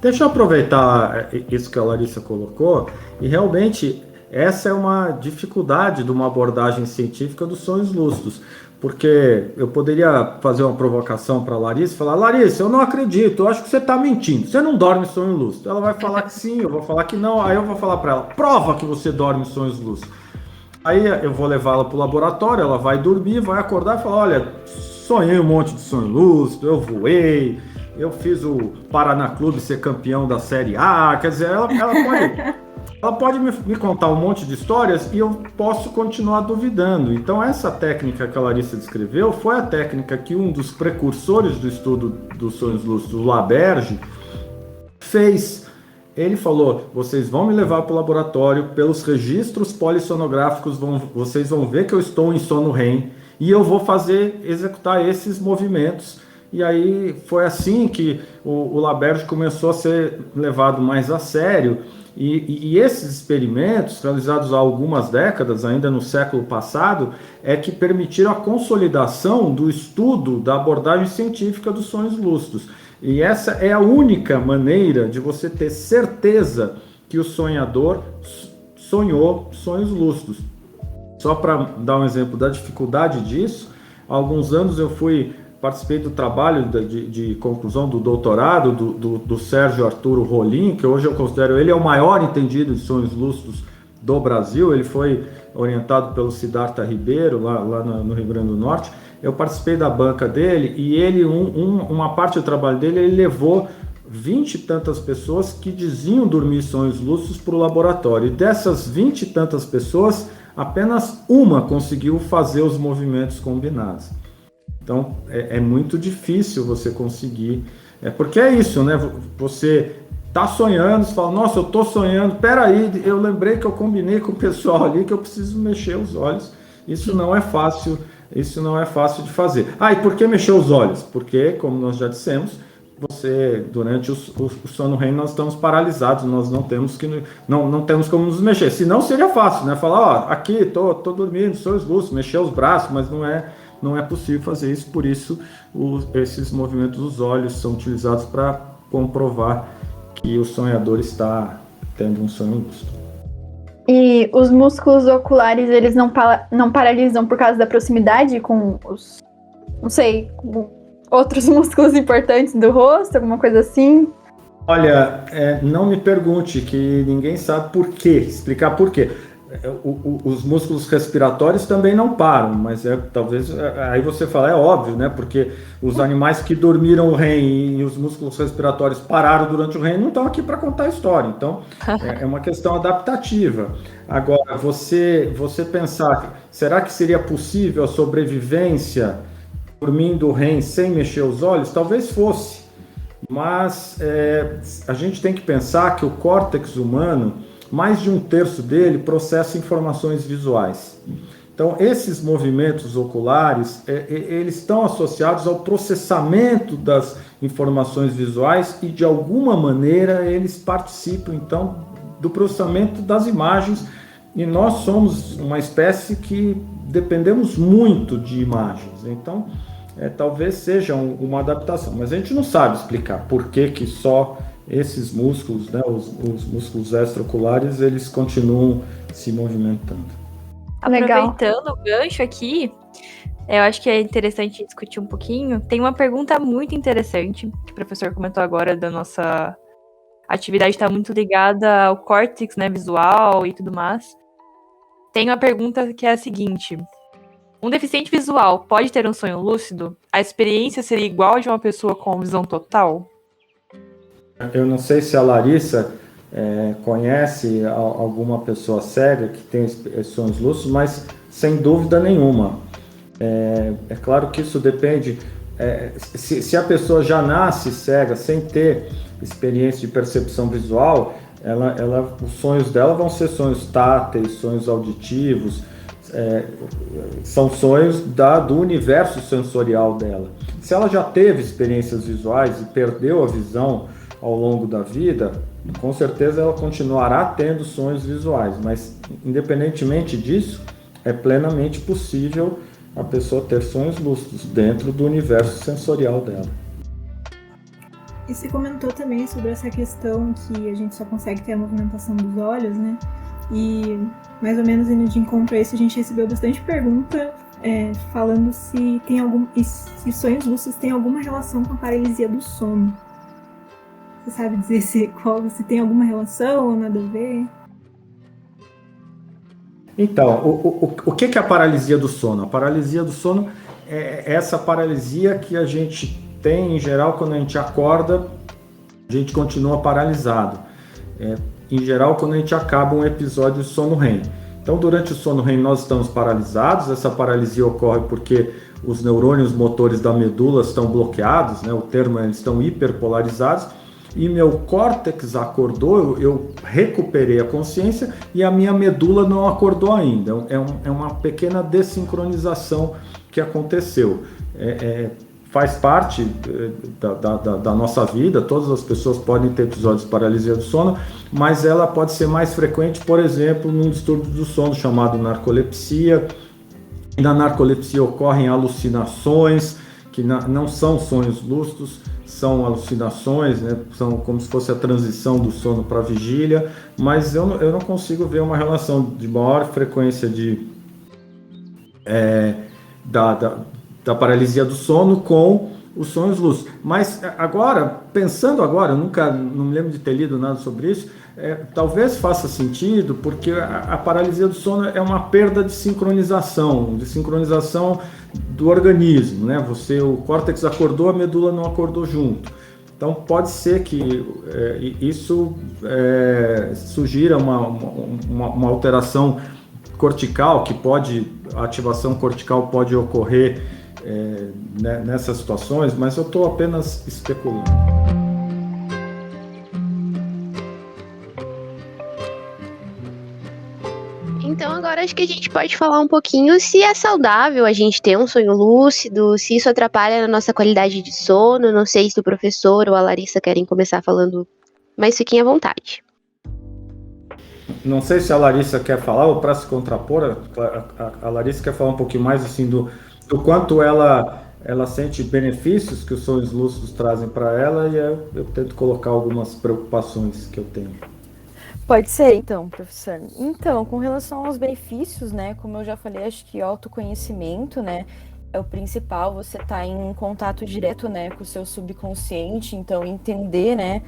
Deixa eu aproveitar isso que a Larissa colocou, e realmente essa é uma dificuldade de uma abordagem científica dos sonhos lúcidos, porque eu poderia fazer uma provocação para a Larissa e falar: Larissa, eu não acredito, eu acho que você está mentindo, você não dorme em sonho lúcido. Ela vai falar que sim, eu vou falar que não, aí eu vou falar para ela: prova que você dorme em sonhos lúcidos. Aí eu vou levá-la para o laboratório, ela vai dormir, vai acordar e falar: olha, sonhei um monte de sonho lúcido, eu voei, eu fiz o Paraná Clube ser campeão da Série A, quer dizer, ela pode me contar um monte de histórias e eu posso continuar duvidando. Então essa técnica que a Larissa descreveu foi a técnica que um dos precursores do estudo dos sonhos lúcidos, o Laberge, fez. Ele falou, vocês vão me levar para o laboratório, pelos registros polissonográficos, vocês vão ver que eu estou em sono REM e eu vou executar esses movimentos. E aí foi assim que o Laberge começou a ser levado mais a sério. E esses experimentos, realizados há algumas décadas, ainda no século passado, é que permitiram a consolidação do estudo da abordagem científica dos sonhos lúcidos. E essa é a única maneira de você ter certeza que o sonhador sonhou sonhos lúcidos. Só para dar um exemplo da dificuldade disso, há alguns anos eu participei do trabalho de conclusão do doutorado do Sérgio Arturo Rolim, que hoje eu considero ele o maior entendido de sonhos lúcidos do Brasil. Ele foi orientado pelo Siddhartha Ribeiro, lá no Rio Grande do Norte. Eu participei da banca dele e ele, uma parte do trabalho dele, ele levou 20 e tantas pessoas que diziam dormir sonhos lúcidos para o laboratório. E dessas 20 e tantas pessoas, apenas uma conseguiu fazer os movimentos combinados. Então, é muito difícil você conseguir. Porque é isso, né? Você está sonhando, você fala, nossa, eu estou sonhando, peraí, eu lembrei que eu combinei com o pessoal ali que eu preciso mexer os olhos. Isso não é fácil de fazer. E por que mexer os olhos? Porque, como nós já dissemos, durante o sono REM, nós estamos paralisados, nós não temos como nos mexer. Senão seria fácil, né? Falar, aqui, estou dormindo, sonhos lúcidos, mexer os braços, mas não é possível fazer isso, por isso esses movimentos dos olhos são utilizados para comprovar que o sonhador está tendo um sonho lúcido. E os músculos oculares, eles não paralisam por causa da proximidade com os, não sei, com outros músculos importantes do rosto, alguma coisa assim? Olha, não me pergunte, que ninguém sabe por quê, explicar por quê. Os músculos respiratórios também não param, mas talvez aí você fala, é óbvio, né? Porque os animais que dormiram o REM e os músculos respiratórios pararam durante o REM não estão aqui para contar a história. Então é uma questão adaptativa. Agora, você pensar, será que seria possível a sobrevivência dormindo o REM sem mexer os olhos? Talvez fosse, mas a gente tem que pensar que o córtex humano, mais de 1/3 dele processa informações visuais. Então, esses movimentos oculares, eles estão associados ao processamento das informações visuais e, de alguma maneira, eles participam, então, do processamento das imagens. E nós somos uma espécie que dependemos muito de imagens. Então, talvez seja uma adaptação, mas a gente não sabe explicar por que só esses músculos, né, os músculos extraoculares, eles continuam se movimentando. Legal. Aproveitando o gancho aqui, eu acho que é interessante discutir um pouquinho. Tem uma pergunta muito interessante que o professor comentou agora da nossa atividade está muito ligada ao córtex, né, visual e tudo mais. Tem uma pergunta que é a seguinte: um deficiente visual pode ter um sonho lúcido? A experiência seria igual a de uma pessoa com visão total? Eu não sei se a Larissa conhece alguma pessoa cega que tem sonhos lúcidos, mas sem dúvida nenhuma. É claro que isso depende. Se a pessoa já nasce cega, sem ter experiência de percepção visual, os sonhos dela vão ser sonhos táteis, sonhos auditivos, são sonhos do universo sensorial dela. Se ela já teve experiências visuais e perdeu a visão ao longo da vida, com certeza ela continuará tendo sonhos visuais, mas independentemente disso, é plenamente possível a pessoa ter sonhos lúcidos dentro do universo sensorial dela. E você comentou também sobre essa questão que a gente só consegue ter a movimentação dos olhos, né? E mais ou menos indo de encontro a isso, a gente recebeu bastante pergunta falando se sonhos lúcidos têm alguma relação com a paralisia do sono. Você sabe dizer se tem alguma relação ou nada a ver? Então, o que é a paralisia do sono? A paralisia do sono é essa paralisia que a gente tem, em geral, quando a gente acorda, a gente continua paralisado. Em geral, quando a gente acaba um episódio de sono REM. Então, durante o sono REM, nós estamos paralisados. Essa paralisia ocorre porque os neurônios motores da medula estão bloqueados, né? O termo é, eles estão hiperpolarizados. E meu córtex acordou, eu recuperei a consciência e a minha medula não acordou ainda. É uma pequena desincronização que aconteceu. Faz parte da nossa vida, todas as pessoas podem ter episódios de paralisia do sono, mas ela pode ser mais frequente, por exemplo, num distúrbio do sono chamado narcolepsia. E na narcolepsia ocorrem alucinações, que não são sonhos lúcidos, são alucinações, né? São como se fosse a transição do sono para a vigília, mas eu não consigo ver uma relação de maior frequência da paralisia do sono com os sonhos lúcidos. Mas agora, pensando agora, eu não me lembro de ter lido nada sobre isso, talvez faça sentido, porque a paralisia do sono é uma perda de sincronização do organismo, né? O córtex acordou, a medula não acordou junto. Então pode ser que isso sugira uma alteração cortical, a ativação cortical pode ocorrer nessas situações, mas eu estou apenas especulando. Então agora acho que a gente pode falar um pouquinho se é saudável a gente ter um sonho lúcido, se isso atrapalha na nossa qualidade de sono. Não sei se o professor ou a Larissa querem começar falando, mas fiquem à vontade. Não sei se a Larissa quer falar ou para se contrapor, a Larissa quer falar um pouquinho mais assim do quanto ela sente benefícios que os sonhos lúcidos trazem para ela, e eu tento colocar algumas preocupações que eu tenho. Pode ser, então, professor. Então, com relação aos benefícios, né, como eu já falei, acho que autoconhecimento, né, é o principal. Você tá em contato direto, né, com o seu subconsciente, então entender, né,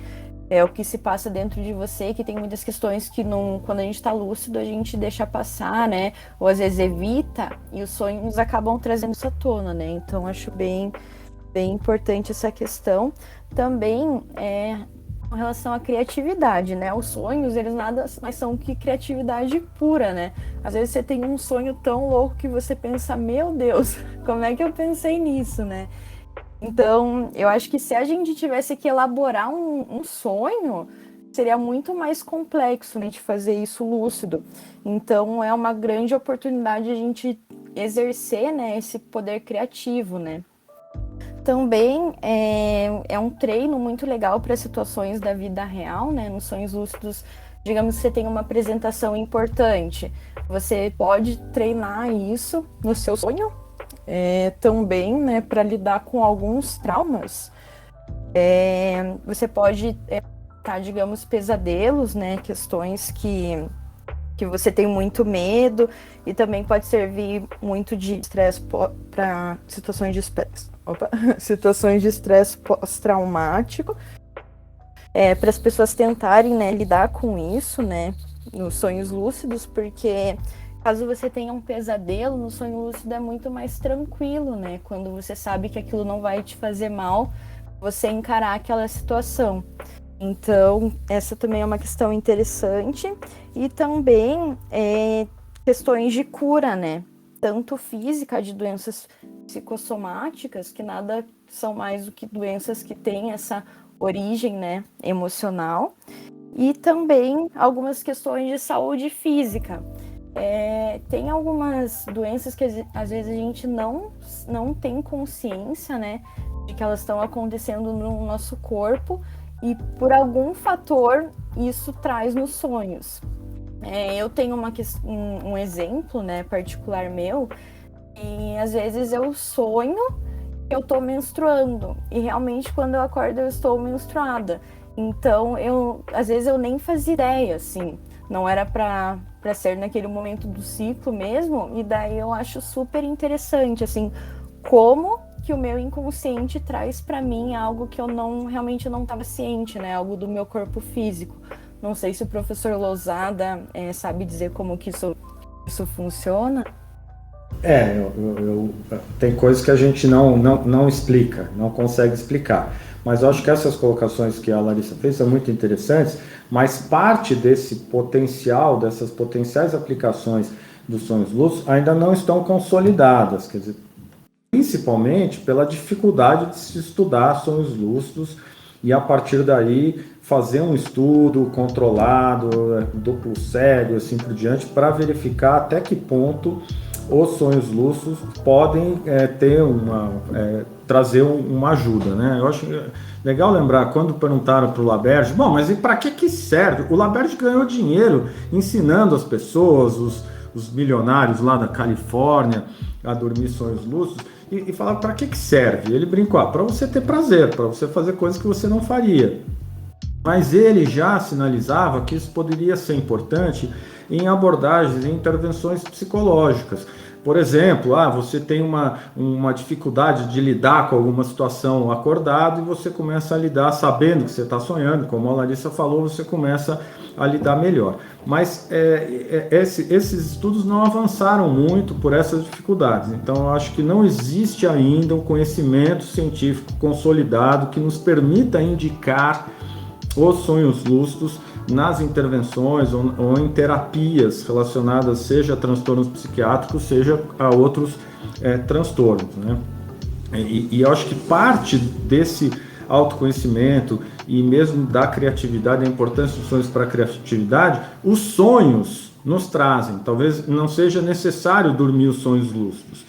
o que se passa dentro de você, que tem muitas questões que quando a gente tá lúcido, a gente deixa passar, né, ou às vezes evita, e os sonhos acabam trazendo isso à tona, né, então acho bem importante essa questão. Também com relação à criatividade, né? Os sonhos, eles nada mais são que criatividade pura, né? Às vezes você tem um sonho tão louco que você pensa, meu Deus, como é que eu pensei nisso, né? Então, eu acho que se a gente tivesse que elaborar um sonho, seria muito mais complexo, né, de fazer isso lúcido. Então, é uma grande oportunidade a gente exercer, né, esse poder criativo, né? Também é um treino muito legal para situações da vida real, né? Nos sonhos lúcidos, digamos que você tem uma apresentação importante, você pode treinar isso no seu sonho, também, né? Para lidar com alguns traumas. Você pode digamos, pesadelos, né? Questões que você tem muito medo, e também pode servir muito de estresse para situações de estresse. Situações de estresse pós-traumático, para as pessoas tentarem, né, lidar com isso, né, nos sonhos lúcidos, porque caso você tenha um pesadelo, no sonho lúcido é muito mais tranquilo, né, quando você sabe que aquilo não vai te fazer mal, você encarar aquela situação. Então, essa também é uma questão interessante, e também questões de cura, né, tanto física, de doenças psicossomáticas, que nada são mais do que doenças que têm essa origem, né, emocional, e também algumas questões de saúde física. Tem algumas doenças que às vezes a gente não tem consciência, né, de que elas estão acontecendo no nosso corpo, e por algum fator isso traz nos sonhos. Eu tenho um exemplo, né, particular meu, e às vezes eu sonho que eu tô menstruando, e realmente quando eu acordo eu estou menstruada. Então, às vezes eu nem fazia ideia, assim, não era para ser naquele momento do ciclo mesmo, e daí eu acho super interessante, assim, como que o meu inconsciente traz para mim algo que eu realmente não estava ciente, né, algo do meu corpo físico. Não sei se o professor Lousada sabe dizer como que isso funciona. Tem coisas que a gente não explica, não consegue explicar. Mas eu acho que essas colocações que a Larissa fez são muito interessantes, mas parte desse potencial, dessas potenciais aplicações dos sonhos lúcidos ainda não estão consolidadas, quer dizer, principalmente pela dificuldade de se estudar sonhos lúcidos e, a partir daí, fazer um estudo controlado, duplo cego, assim por diante, para verificar até que ponto os sonhos lúcidos podem trazer uma ajuda, né? Eu acho legal lembrar, quando perguntaram para o Laberge, bom, mas e para que serve? O Laberge ganhou dinheiro ensinando as pessoas, os milionários lá da Califórnia, a dormir sonhos lúcidos, e falava para que serve? Ele brincou, para você ter prazer, para você fazer coisas que você não faria. Mas ele já sinalizava que isso poderia ser importante em abordagens, em intervenções psicológicas. Por exemplo, você tem uma dificuldade de lidar com alguma situação acordado e você começa a lidar sabendo que você está sonhando, como a Larissa falou, você começa a lidar melhor. Mas esses estudos não avançaram muito por essas dificuldades. Então, eu acho que não existe ainda um conhecimento científico consolidado que nos permita indicar os sonhos lúcidos nas intervenções ou em terapias relacionadas, seja a transtornos psiquiátricos, seja a outros transtornos, né? E eu acho que parte desse autoconhecimento e mesmo da criatividade, a importância dos sonhos para a criatividade, os sonhos nos trazem. Talvez não seja necessário dormir os sonhos lúcidos.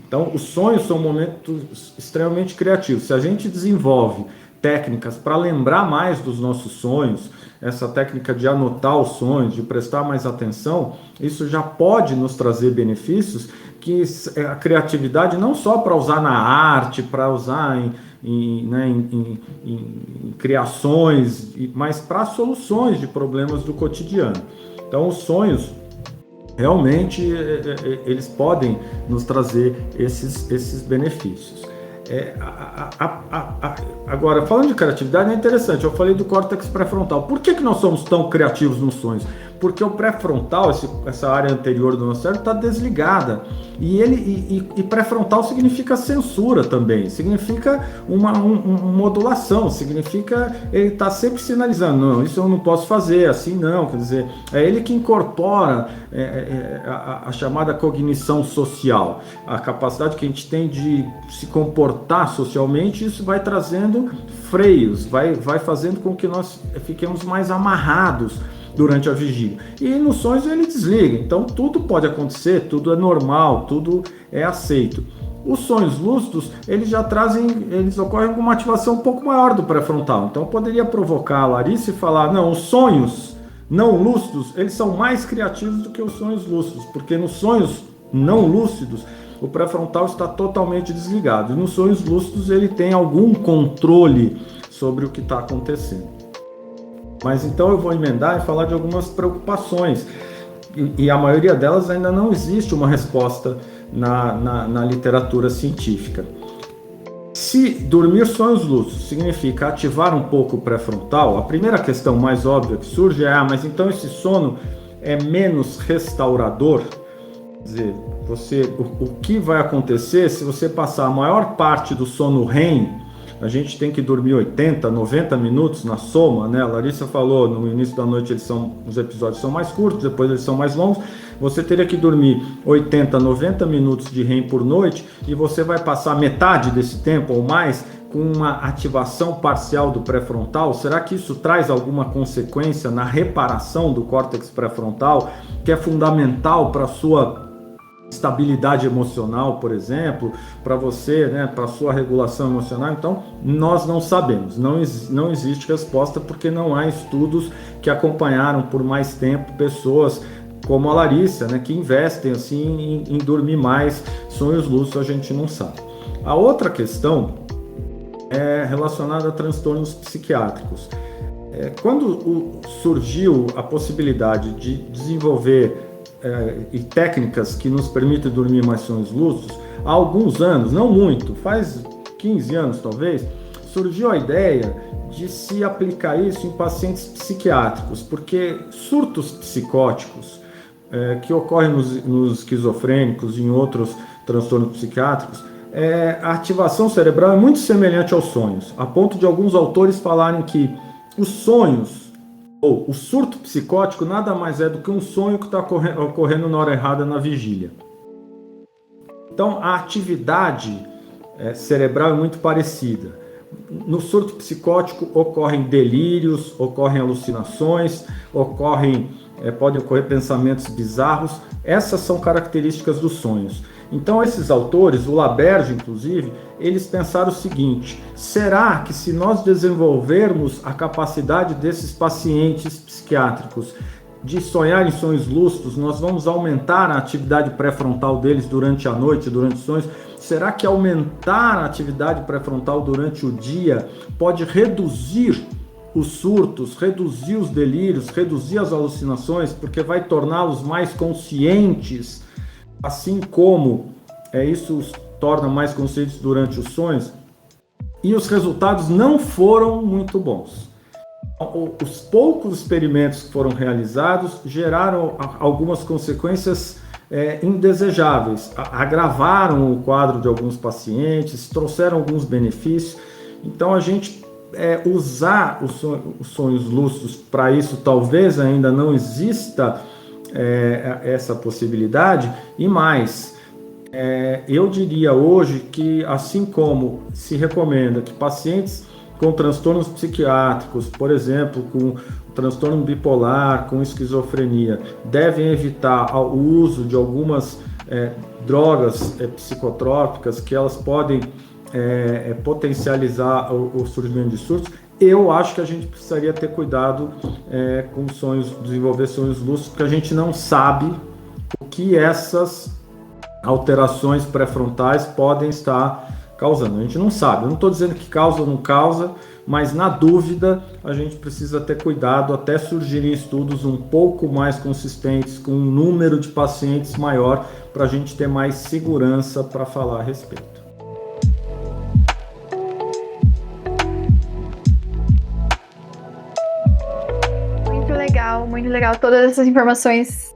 Então, os sonhos são momentos extremamente criativos. Se a gente desenvolve técnicas para lembrar mais dos nossos sonhos, essa técnica de anotar os sonhos, de prestar mais atenção, isso já pode nos trazer benefícios que a criatividade não só para usar na arte, para usar em criações, mas para soluções de problemas do cotidiano. Então, os sonhos realmente eles podem nos trazer esses benefícios. Agora, falando de criatividade, é interessante, eu falei do córtex pré-frontal. Por que nós somos tão criativos nos sonhos? Porque o pré-frontal, essa área anterior do nosso cérebro, está desligada. E pré-frontal significa censura também, significa uma modulação, significa ele está sempre sinalizando, não, isso eu não posso fazer, assim não, quer dizer, é ele que incorpora a chamada cognição social, a capacidade que a gente tem de se comportar socialmente. Isso vai trazendo freios, vai fazendo com que nós fiquemos mais amarrados durante a vigília. E nos sonhos ele desliga, então tudo pode acontecer, tudo é normal, tudo é aceito. Os sonhos lúcidos, eles ocorrem com uma ativação um pouco maior do pré-frontal. Então poderia provocar a Larissa e falar, não, os sonhos não lúcidos, eles são mais criativos do que os sonhos lúcidos, porque nos sonhos não lúcidos, o pré-frontal está totalmente desligado. E nos sonhos lúcidos ele tem algum controle sobre o que está acontecendo. Mas então eu vou emendar e falar de algumas preocupações. E a maioria delas ainda não existe uma resposta na literatura científica. Se dormir sonhos lúcidos significa ativar um pouco o pré-frontal, a primeira questão mais óbvia que surge é, mas então esse sono é menos restaurador? Quer dizer, o que vai acontecer se você passar a maior parte do sono REM? A gente tem que dormir 80, 90 minutos na soma, né? A Larissa falou, no início da noite os episódios são mais curtos, depois eles são mais longos. Você teria que dormir 80, 90 minutos de REM por noite e você vai passar metade desse tempo ou mais com uma ativação parcial do pré-frontal. Será que isso traz alguma consequência na reparação do córtex pré-frontal, que é fundamental para a sua estabilidade emocional, por exemplo, para você, né, para a sua regulação emocional? Então, nós não sabemos, não existe resposta, porque não há estudos que acompanharam por mais tempo pessoas como a Larissa, né, que investem assim em dormir mais. Sonhos lúcidos a gente não sabe. A outra questão é relacionada a transtornos psiquiátricos. Quando surgiu a possibilidade de desenvolver e técnicas que nos permitem dormir mais sonhos lúcidos, há alguns anos, não muito, faz 15 anos talvez, surgiu a ideia de se aplicar isso em pacientes psiquiátricos, porque surtos psicóticos que ocorre nos esquizofrênicos e em outros transtornos psiquiátricos, a ativação cerebral é muito semelhante aos sonhos, a ponto de alguns autores falarem que os sonhos, ou o surto psicótico, nada mais é do que um sonho que está ocorrendo na hora errada na vigília. Então, a atividade cerebral é muito parecida. No surto psicótico ocorrem delírios, ocorrem alucinações, podem ocorrer pensamentos bizarros. Essas são características dos sonhos. Então esses autores, o Laberge inclusive, eles pensaram o seguinte: será que se nós desenvolvermos a capacidade desses pacientes psiquiátricos de sonhar em sonhos lúcidos, nós vamos aumentar a atividade pré-frontal deles durante a noite, durante os sonhos? Será que aumentar a atividade pré-frontal durante o dia pode reduzir os surtos, reduzir os delírios, reduzir as alucinações, porque vai torná-los mais conscientes, assim como isso os torna mais conscientes durante os sonhos? E os resultados não foram muito bons. Os poucos experimentos que foram realizados geraram algumas consequências indesejáveis, agravaram o quadro de alguns pacientes, trouxeram alguns benefícios. Então a gente usar os sonhos lúcidos para isso, talvez ainda não exista essa possibilidade. E mais, eu diria hoje que, assim como se recomenda que pacientes com transtornos psiquiátricos, por exemplo, com transtorno bipolar, com esquizofrenia, devem evitar o uso de algumas drogas psicotrópicas, que elas podem potencializar o surgimento de surtos. Eu acho que a gente precisaria ter cuidado com sonhos, desenvolver sonhos lúcidos, porque a gente não sabe o que essas alterações pré-frontais podem estar causando. A gente não sabe. Eu não estou dizendo que causa ou não causa, mas na dúvida a gente precisa ter cuidado até surgirem estudos um pouco mais consistentes, com um número de pacientes maior, para a gente ter mais segurança para falar a respeito. Muito legal todas essas informações.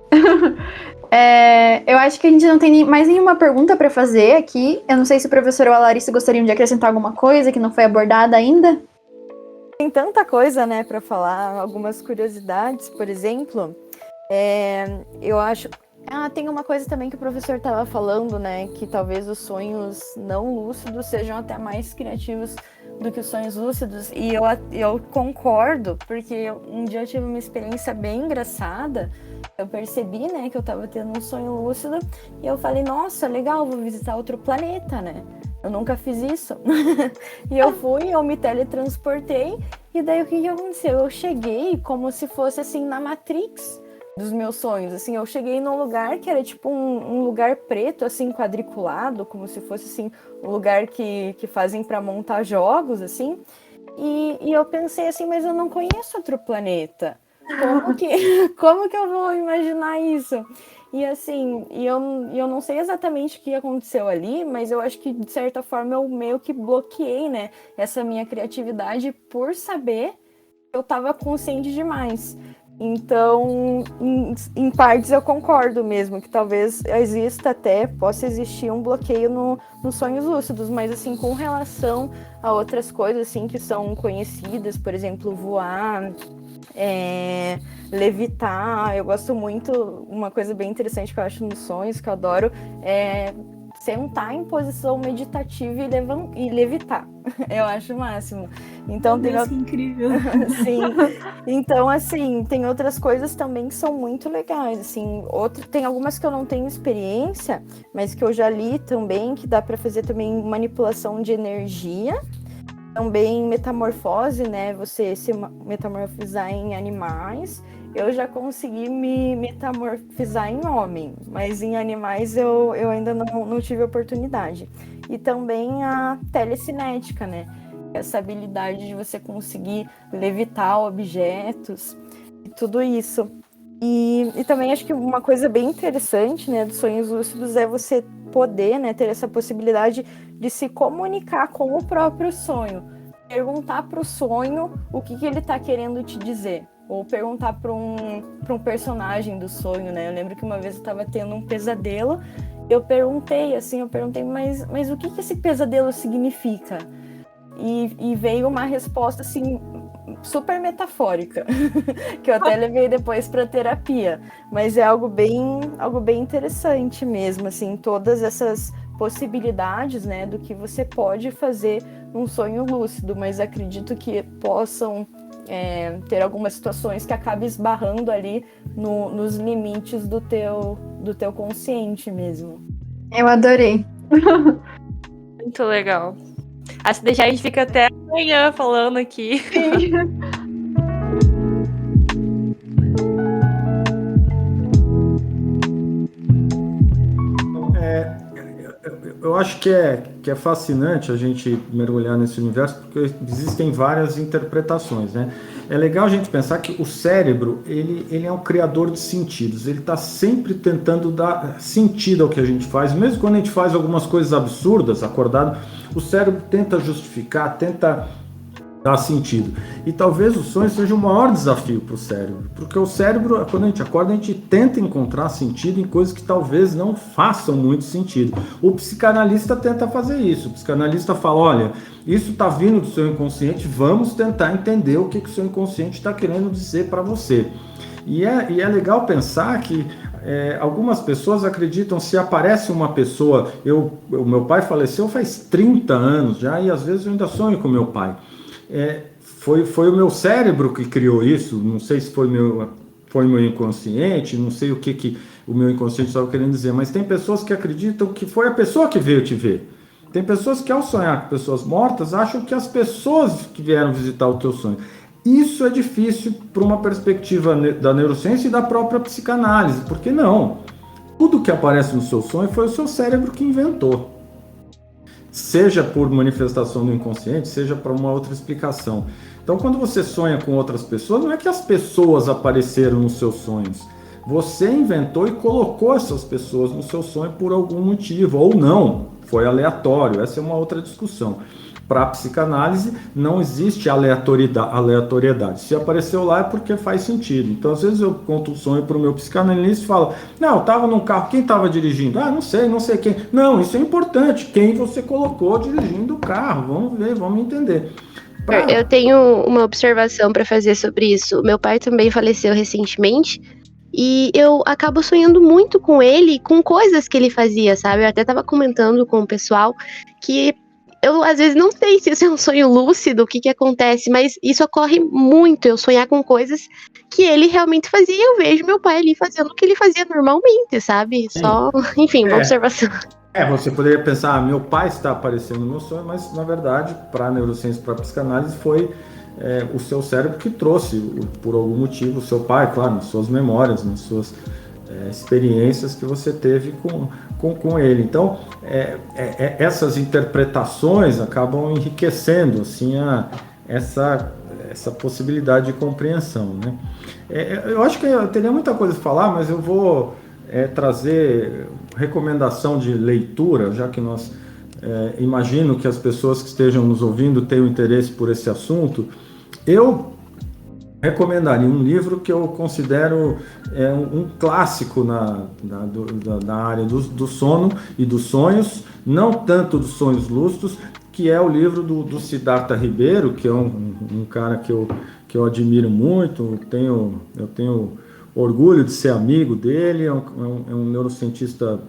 Eu acho que a gente não tem mais nenhuma pergunta para fazer aqui. Eu não sei se o professor ou a Larissa gostariam de acrescentar alguma coisa que não foi abordada ainda. Tem tanta coisa, né, para falar. Algumas curiosidades, por exemplo. Eu acho... tem uma coisa também que o professor estava falando, né, que talvez os sonhos não lúcidos sejam até mais criativos do que os sonhos lúcidos, e eu concordo, porque um dia eu tive uma experiência bem engraçada. Eu percebi, né, que eu estava tendo um sonho lúcido, e eu falei, nossa, legal, vou visitar outro planeta, né, eu nunca fiz isso. E eu me teletransportei, e daí o que aconteceu? Eu cheguei como se fosse, assim, na Matrix dos meus sonhos, assim, eu cheguei num lugar que era tipo um lugar preto, assim, quadriculado, como se fosse, assim, um lugar que fazem para montar jogos, assim, e eu pensei assim, mas eu não conheço outro planeta, como que eu vou imaginar isso? E assim, eu não sei exatamente o que aconteceu ali, mas eu acho que de certa forma eu meio que bloqueei, né, essa minha criatividade por saber que eu estava consciente demais. Então, em partes eu concordo mesmo, que talvez possa existir um bloqueio nos sonhos lúcidos, mas assim, com relação a outras coisas assim que são conhecidas, por exemplo, voar, levitar, eu gosto muito, uma coisa bem interessante que eu acho nos sonhos, que eu adoro, sentar em posição meditativa e levitar. Eu acho o máximo. Então, Meu Deus, que incrível. Sim. Então, assim, tem outras coisas também que são muito legais. Assim, tem algumas que eu não tenho experiência, mas que eu já li também, que dá para fazer também manipulação de energia. Também metamorfose, né? Você se metamorfizar em animais. Eu já consegui me metamorfizar em homem, mas em animais eu ainda não tive oportunidade. E também a telecinética, né? Essa habilidade de você conseguir levitar objetos e tudo isso. E também acho que uma coisa bem interessante, né, dos sonhos lúcidos é você poder, né, ter essa possibilidade de se comunicar com o próprio sonho. Perguntar para o sonho o que ele está querendo te dizer. ou perguntar para um personagem do sonho, né? Eu lembro que uma vez eu estava tendo um pesadelo, eu perguntei, mas o que esse pesadelo significa? E veio uma resposta, assim, super metafórica, que eu até levei depois para terapia, mas é algo bem interessante mesmo, assim, todas essas possibilidades, né, do que você pode fazer num sonho lúcido, mas acredito que possam ter algumas situações que acabem esbarrando ali nos limites do teu consciente mesmo. Eu adorei. Muito legal. Se deixar, a gente fica até amanhã falando aqui. Eu acho que é fascinante a gente mergulhar nesse universo, porque existem várias interpretações, né? É legal a gente pensar que o cérebro, ele é um criador de sentidos, ele está sempre tentando dar sentido ao que a gente faz, mesmo quando a gente faz algumas coisas absurdas, acordado, o cérebro tenta justificar, tenta dar sentido. E talvez o sonho seja o maior desafio para o cérebro, porque o cérebro, quando a gente acorda, a gente tenta encontrar sentido em coisas que talvez não façam muito sentido. O psicanalista tenta fazer isso. O psicanalista fala, olha, isso está vindo do seu inconsciente, vamos tentar entender o que o seu inconsciente está querendo dizer para você. E é legal pensar que algumas pessoas acreditam, se aparece uma pessoa, o meu pai faleceu faz 30 anos já, e às vezes eu ainda sonho com meu pai. Foi o meu cérebro que criou isso, não sei se foi meu inconsciente, não sei o que o meu inconsciente estava querendo dizer, mas tem pessoas que acreditam que foi a pessoa que veio te ver. Tem pessoas que, ao sonhar com pessoas mortas, acham que as pessoas que vieram visitar o teu sonho. Isso é difícil para uma perspectiva da neurociência e da própria psicanálise, porque não. Tudo que aparece no seu sonho foi o seu cérebro que inventou. Seja por manifestação do inconsciente, seja para uma outra explicação. Então, quando você sonha com outras pessoas, não é que as pessoas apareceram nos seus sonhos. Você inventou e colocou essas pessoas no seu sonho por algum motivo, ou não, foi aleatório. Essa é uma outra discussão. Para a psicanálise, não existe aleatoriedade. Se apareceu lá é porque faz sentido. Então, às vezes eu conto um sonho para o meu psicanalista e falo, não, eu estava num carro, quem estava dirigindo? Ah, não sei quem. Não, isso é importante, quem você colocou dirigindo o carro, vamos ver, vamos entender. Eu tenho uma observação para fazer sobre isso. Meu pai também faleceu recentemente e eu acabo sonhando muito com ele, com coisas que ele fazia, sabe? Eu até estava comentando com o pessoal que eu, às vezes, não sei se isso é um sonho lúcido, o que acontece, mas isso ocorre muito, eu sonhar com coisas que ele realmente fazia, e eu vejo meu pai ali fazendo o que ele fazia normalmente, sabe? Só, enfim, uma observação. Você poderia pensar, meu pai está aparecendo no meu sonho, mas, na verdade, para a neurociência, para a psicanálise, foi o seu cérebro que trouxe, por algum motivo, o seu pai, claro, nas suas memórias, nas suas experiências que você teve com ele. Então, essas interpretações acabam enriquecendo assim, essa possibilidade de compreensão, né? Eu acho que eu teria muita coisa a falar, mas eu vou trazer recomendação de leitura, já que nós imagino que as pessoas que estejam nos ouvindo tenham interesse por esse assunto. Eu recomendaria um livro que eu considero um clássico na área do sono e dos sonhos, não tanto dos sonhos lúcidos, que é o livro do Siddhartha Ribeiro, que é um cara que eu admiro muito, eu tenho orgulho de ser amigo dele, é um neurocientista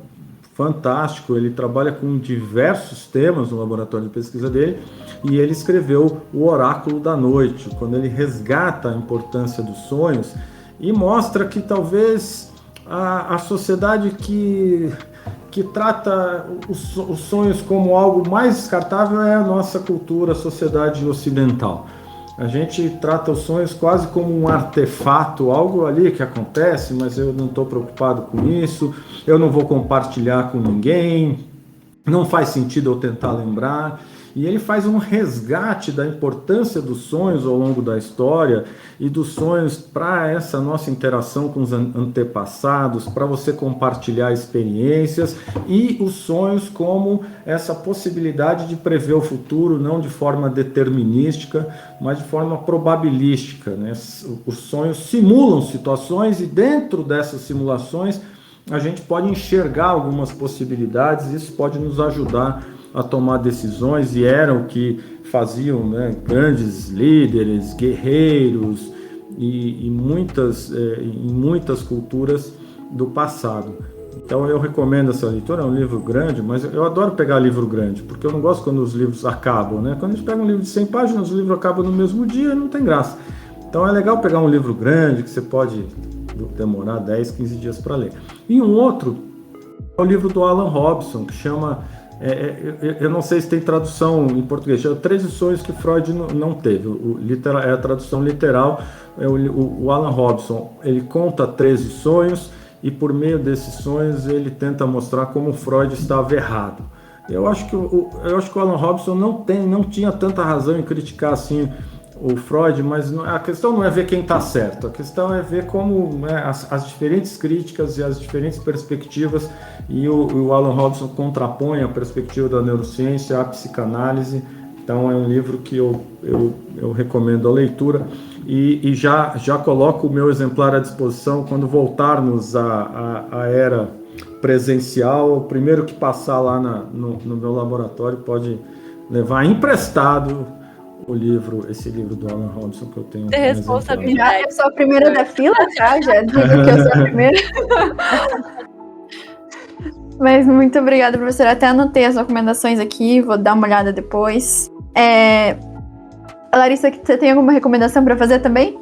fantástico, ele trabalha com diversos temas no laboratório de pesquisa dele, e ele escreveu O Oráculo da Noite, quando ele resgata a importância dos sonhos e mostra que talvez a sociedade que trata os sonhos como algo mais descartável é a nossa cultura, a sociedade ocidental. A gente trata os sonhos quase como um artefato, algo ali que acontece, mas eu não estou preocupado com isso, eu não vou compartilhar com ninguém, não faz sentido eu tentar lembrar. e ele faz um resgate da importância dos sonhos ao longo da história e dos sonhos para essa nossa interação com os antepassados, para você compartilhar experiências, e os sonhos como essa possibilidade de prever o futuro, não de forma determinística, mas de forma probabilística, né? Os sonhos simulam situações e dentro dessas simulações a gente pode enxergar algumas possibilidades, isso pode nos ajudar a tomar decisões, e era o que faziam, né, grandes líderes, guerreiros e em muitas culturas do passado. Então eu recomendo essa leitura, é um livro grande, mas eu adoro pegar livro grande, porque eu não gosto quando os livros acabam, né? Quando a gente pega um livro de 100 páginas, o livro acaba no mesmo dia e não tem graça. Então é legal pegar um livro grande, que você pode demorar 10, 15 dias para ler. E um outro é o livro do Alan Robson, que chama, eu não sei se tem tradução em português, chama 13 Sonhos que Freud não teve. É a tradução literal. O Alan Robson, ele conta 13 sonhos, e por meio desses sonhos ele tenta mostrar como Freud estava errado. Eu acho que o Alan Robson não tinha tanta razão em criticar assim o Freud, mas a questão não é ver quem está certo, a questão é ver como, né, as diferentes críticas e as diferentes perspectivas, e o Alan Robson contrapõe a perspectiva da neurociência à psicanálise. Então é um livro que eu recomendo a leitura, e já coloco o meu exemplar à disposição quando voltarmos à era presencial. O primeiro que passar lá no meu laboratório pode levar emprestado esse livro do Alan Robson, que eu tenho. Ter responsabilidade. Já eu sou a primeira da fila, tá? Já digo que eu sou a primeira. Mas muito obrigada, professora. Até anotei as recomendações aqui, vou dar uma olhada depois. Larissa, você tem alguma recomendação para fazer também?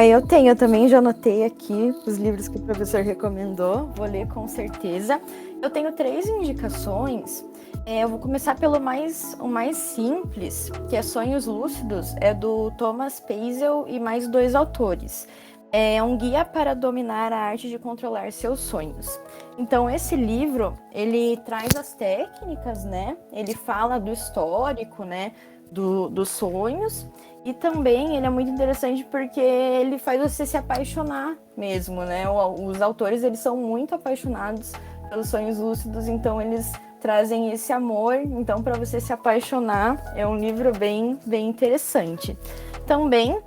Eu tenho, eu também já anotei aqui os livros que o professor recomendou, vou ler com certeza. Eu tenho 3 indicações. Eu vou começar pelo o mais simples, que é Sonhos Lúcidos, é do Thomas Paisel e mais 2 autores. É um guia para dominar a arte de controlar seus sonhos. Então, esse livro, ele traz as técnicas, né? Ele fala do histórico, né? Dos sonhos, e também ele é muito interessante porque ele faz você se apaixonar mesmo, né? Os autores, eles são muito apaixonados pelos sonhos lúcidos, então eles trazem esse amor. Então, para você se apaixonar, é um livro bem, bem interessante. Também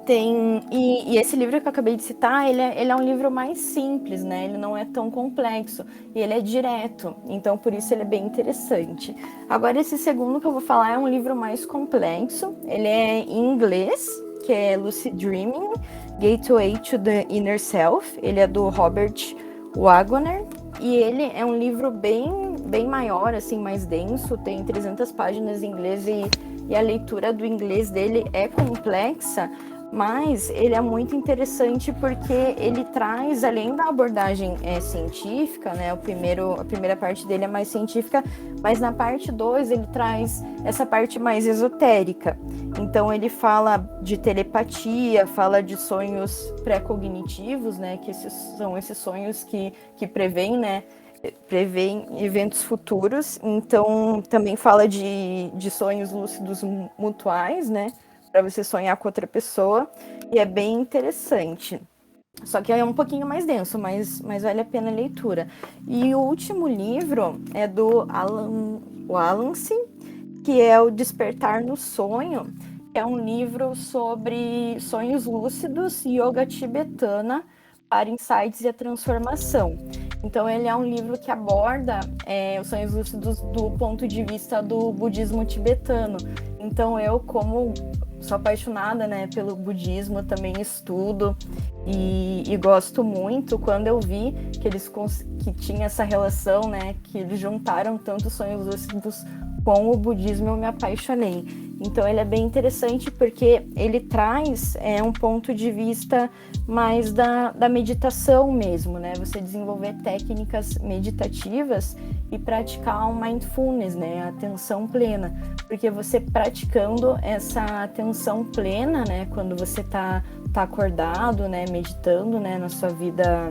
tem, e esse livro que eu acabei de citar, ele é um livro mais simples, né? Ele não é tão complexo, e ele é direto, então por isso ele é bem interessante. Agora, esse segundo que eu vou falar é um livro mais complexo, ele é em inglês, que é Lucid Dreaming, Gateway to the Inner Self, ele é do Robert Waggoner, e ele é um livro bem, bem maior, assim, mais denso, tem 300 páginas em inglês, e a leitura do inglês dele é complexa, mas ele é muito interessante porque ele traz, além da abordagem científica, né? A primeira parte dele é mais científica, mas na parte 2 ele traz essa parte mais esotérica. Então ele fala de telepatia, fala de sonhos pré-cognitivos, né? Que são esses sonhos que preveem, né? Prevêem eventos futuros. Então também fala de sonhos lúcidos mutuais, né? Para você sonhar com outra pessoa, e é bem interessante. Só que é um pouquinho mais denso, mas vale a pena a leitura. E o último livro é do Alan Wallace, que é o Despertar no Sonho, que é um livro sobre sonhos lúcidos e yoga tibetana para insights e a transformação. Então ele é um livro que aborda os sonhos lúcidos do ponto de vista do budismo tibetano. Então eu, como sou apaixonada, né, pelo budismo, também estudo e gosto muito. Quando eu vi que tinha essa relação, né, que eles juntaram tantos sonhos lúcidos com o budismo, eu me apaixonei. Então ele é bem interessante porque ele traz um ponto de vista mais da meditação mesmo, né? Você desenvolver técnicas meditativas e praticar o mindfulness, né? A atenção plena. Porque você praticando essa atenção plena, né? Quando você tá acordado, né? Meditando, né? Na sua vida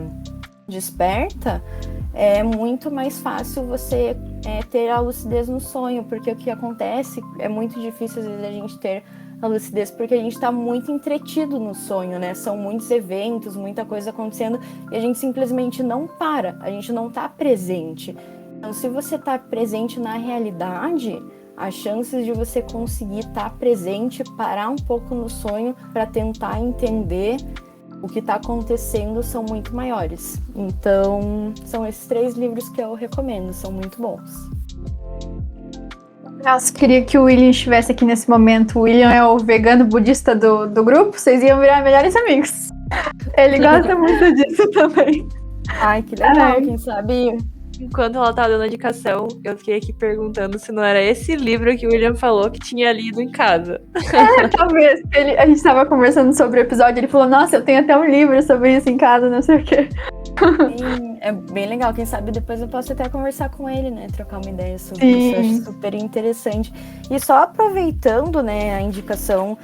desperta, é muito mais fácil você ter a lucidez no sonho, porque o que acontece é muito difícil às vezes a gente ter a lucidez, porque a gente está muito entretido no sonho, né? São muitos eventos, muita coisa acontecendo e a gente simplesmente não para, a gente não está presente. Então, se você está presente na realidade, as chances de você conseguir estar presente, parar um pouco no sonho para tentar entender o que está acontecendo são muito maiores. Então, são esses 3 livros que eu recomendo, são muito bons. Nossa, queria que o William estivesse aqui nesse momento. O William é o vegano budista do grupo, vocês iam virar melhores amigos. Ele gosta muito disso também. Ai, que legal, quem sabe... Enquanto ela tava dando a indicação, eu fiquei aqui perguntando se não era esse livro que o William falou que tinha lido em casa. Talvez. A gente tava conversando sobre o episódio, ele falou, nossa, eu tenho até um livro sobre isso em casa, não sei o quê. Sim, é bem legal, quem sabe depois eu posso até conversar com ele, né, trocar uma ideia sobre Sim. isso, eu acho super interessante. E só aproveitando, né, a indicação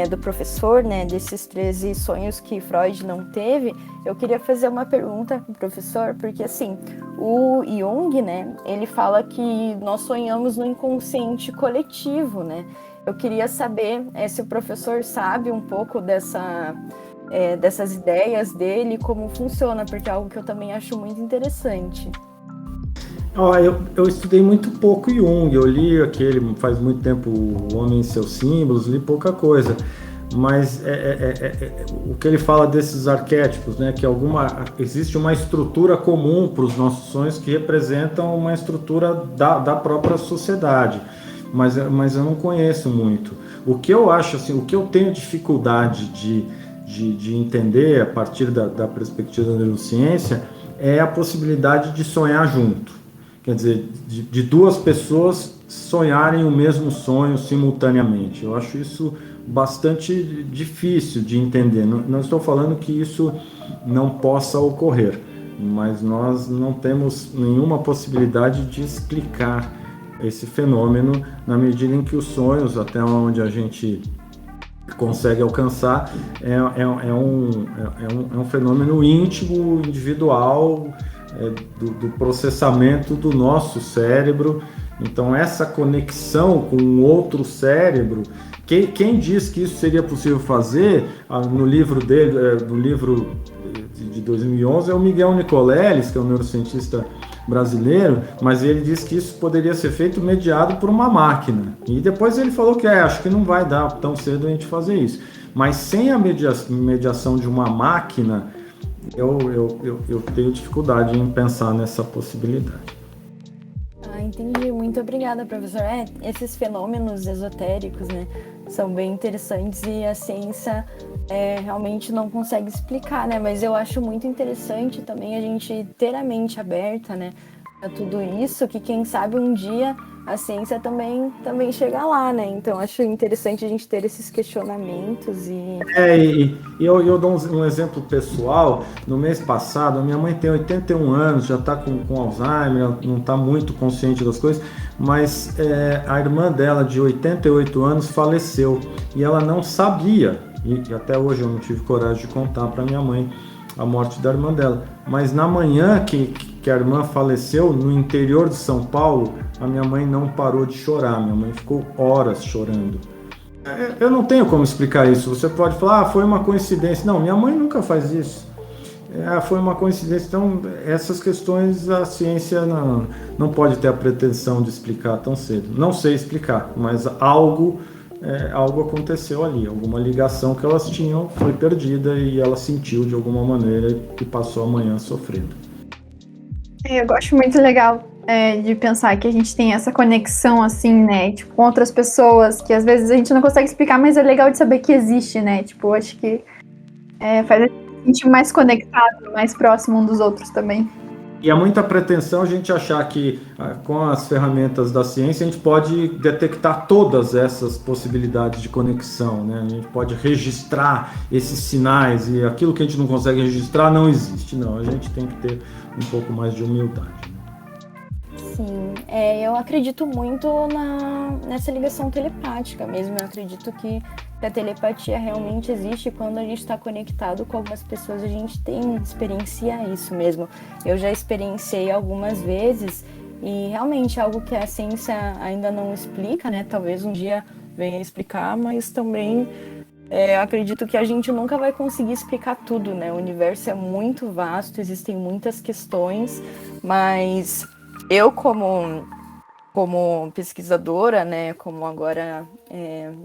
do professor, né, desses 13 sonhos que Freud não teve, eu queria fazer uma pergunta pro professor, porque assim, o Jung, né, ele fala que nós sonhamos no inconsciente coletivo, né, eu queria saber se o professor sabe um pouco dessas ideias dele, como funciona, porque é algo que eu também acho muito interessante. Eu estudei muito pouco Jung, eu li aquele, faz muito tempo, O Homem e Seus Símbolos, li pouca coisa, mas o que ele fala desses arquétipos, né, que existe uma estrutura comum para os nossos sonhos que representam uma estrutura da própria sociedade, mas eu não conheço muito. O que eu acho, assim, o que eu tenho dificuldade de entender a partir da perspectiva da neurociência é a possibilidade de sonhar junto. Quer dizer, de 2 pessoas sonharem o mesmo sonho simultaneamente. Eu acho isso bastante difícil de entender. Não estou falando que isso não possa ocorrer, mas nós não temos nenhuma possibilidade de explicar esse fenômeno na medida em que os sonhos, até onde a gente consegue alcançar, é um fenômeno íntimo, individual, do processamento do nosso cérebro. Então, essa conexão com um outro cérebro, quem diz que isso seria possível fazer, no livro dele, no livro de 2011, é o Miguel Nicoleles, que é um neurocientista brasileiro, mas ele disse que isso poderia ser feito mediado por uma máquina. E depois ele falou que acho que não vai dar tão cedo a gente fazer isso. Mas sem a mediação de uma máquina, eu tenho dificuldade em pensar nessa possibilidade. Entendi. Muito obrigada, professor. Esses fenômenos esotéricos, né, são bem interessantes e a ciência realmente não consegue explicar, né? Mas eu acho muito interessante também a gente ter a mente aberta, né, a tudo isso, que quem sabe um dia a ciência também chega lá, né? Então acho interessante a gente ter esses questionamentos e eu dou um exemplo pessoal. No mês passado, a minha mãe tem 81 anos, já está com Alzheimer, não está muito consciente das coisas, mas a irmã dela, de 88 anos, faleceu e ela não sabia, e até hoje eu não tive coragem de contar para minha mãe a morte da irmã dela. Mas na manhã que a irmã faleceu, no interior de São Paulo, a minha mãe não parou de chorar, minha mãe ficou horas chorando. Eu não tenho como explicar isso. Você pode falar, foi uma coincidência. Não, minha mãe nunca faz isso. Foi uma coincidência. Então, essas questões a ciência não pode ter a pretensão de explicar tão cedo. Não sei explicar, mas algo aconteceu ali. Alguma ligação que elas tinham foi perdida e ela sentiu de alguma maneira e passou a manhã sofrendo. Eu gosto muito legal de pensar que a gente tem essa conexão, assim, né, tipo, com outras pessoas, que às vezes a gente não consegue explicar, mas é legal de saber que existe, né, tipo, acho que faz a gente mais conectado, mais próximo um dos outros também. E há muita pretensão a gente achar que com as ferramentas da ciência a gente pode detectar todas essas possibilidades de conexão, né? A gente pode registrar esses sinais e aquilo que a gente não consegue registrar não existe. Não, a gente tem que ter um pouco mais de humildade. Sim, eu acredito muito nessa ligação telepática mesmo. Eu acredito que a telepatia realmente existe. Quando a gente está conectado com algumas pessoas, a gente experiencia isso mesmo. Eu já experienciei algumas vezes E realmente é algo que a ciência ainda não explica, né? Talvez um dia venha explicar, mas também acredito que a gente nunca vai conseguir explicar tudo, né? O universo é muito vasto, existem muitas questões, mas eu como pesquisadora, né, como agora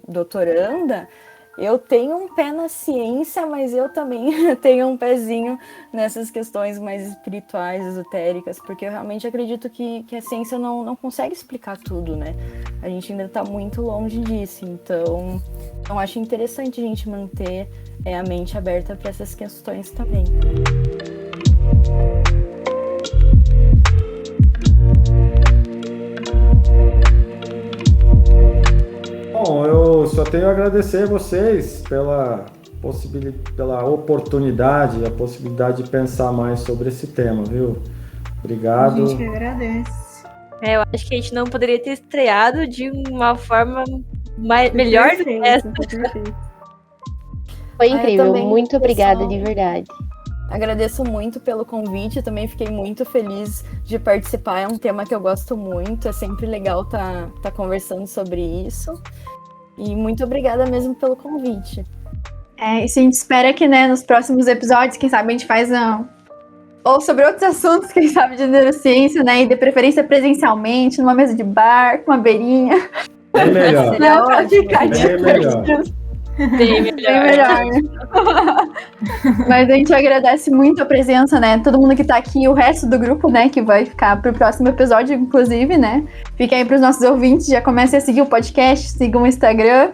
doutoranda, eu tenho um pé na ciência, mas eu também tenho um pezinho nessas questões mais espirituais, esotéricas, porque eu realmente acredito que a ciência não consegue explicar tudo, né? A gente ainda está muito longe disso, então eu acho interessante a gente manter a mente aberta para essas questões também. Bom, eu só tenho a agradecer a vocês pela oportunidade, a possibilidade de pensar mais sobre esse tema, viu? Obrigado. A gente agradece. Eu acho que a gente não poderia ter estreado de uma forma melhor do que essa. Foi incrível, também, muito obrigada, pessoal. de verdade. Agradeço muito pelo convite, eu também fiquei muito feliz de participar, é um tema que eu gosto muito, é sempre legal tá conversando sobre isso. E muito obrigada mesmo pelo convite. Isso a gente espera que, né, nos próximos episódios, quem sabe a gente faz ou sobre outros assuntos, quem sabe de neurociência, né, e de preferência presencialmente, numa mesa de bar, com uma beirinha. Bem melhor. Seria Pra ótimo. ficar Bem melhor. Bem melhor. Bem melhor, né? Mas a gente agradece muito a presença, né? Todo mundo que tá aqui e o resto do grupo, né? Que vai ficar pro próximo episódio, inclusive, né? Fiquem aí pros nossos ouvintes, já comecem a seguir o podcast, sigam o Instagram,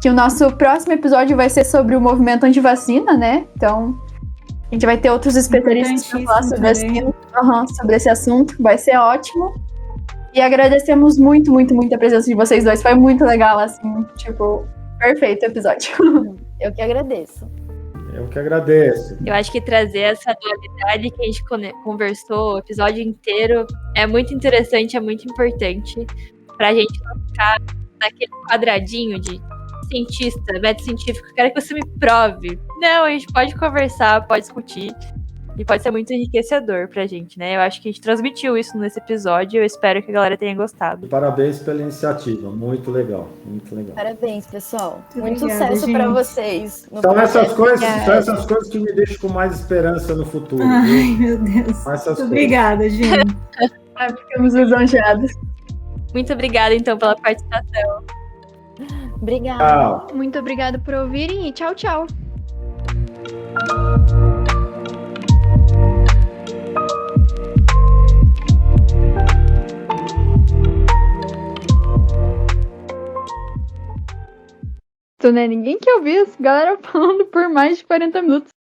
que o nosso próximo episódio vai ser sobre o movimento antivacina, né? Então, a gente vai ter outros especialistas para falar sobre sobre esse assunto, vai ser ótimo. E agradecemos muito, muito, muito a presença de vocês dois, foi muito legal, assim, tipo, perfeito o episódio. Eu que agradeço. Eu que agradeço. Eu acho que trazer essa dualidade que a gente conversou o episódio inteiro é muito interessante, é muito importante pra gente não ficar naquele quadradinho de cientista, método científico, quero que você me prove. Não, a gente pode conversar, pode discutir e pode ser muito enriquecedor pra gente, né? Eu acho que a gente transmitiu isso nesse episódio e eu espero que a galera tenha gostado. Parabéns pela iniciativa, muito legal, muito legal. Parabéns, pessoal. Muito Muito obrigada, sucesso gente. para vocês. no São essas projeto. coisas que me deixam com mais esperança no futuro. Ai, Viu? meu Deus. São essas Muito coisas. obrigada, gente. Ficamos lisonjeados. Muito obrigada, então, pela participação. Obrigada. Tchau. Muito obrigada por ouvirem e tchau, tchau. Né? Ninguém quer ouvir essa galera falando por mais de 40 minutos.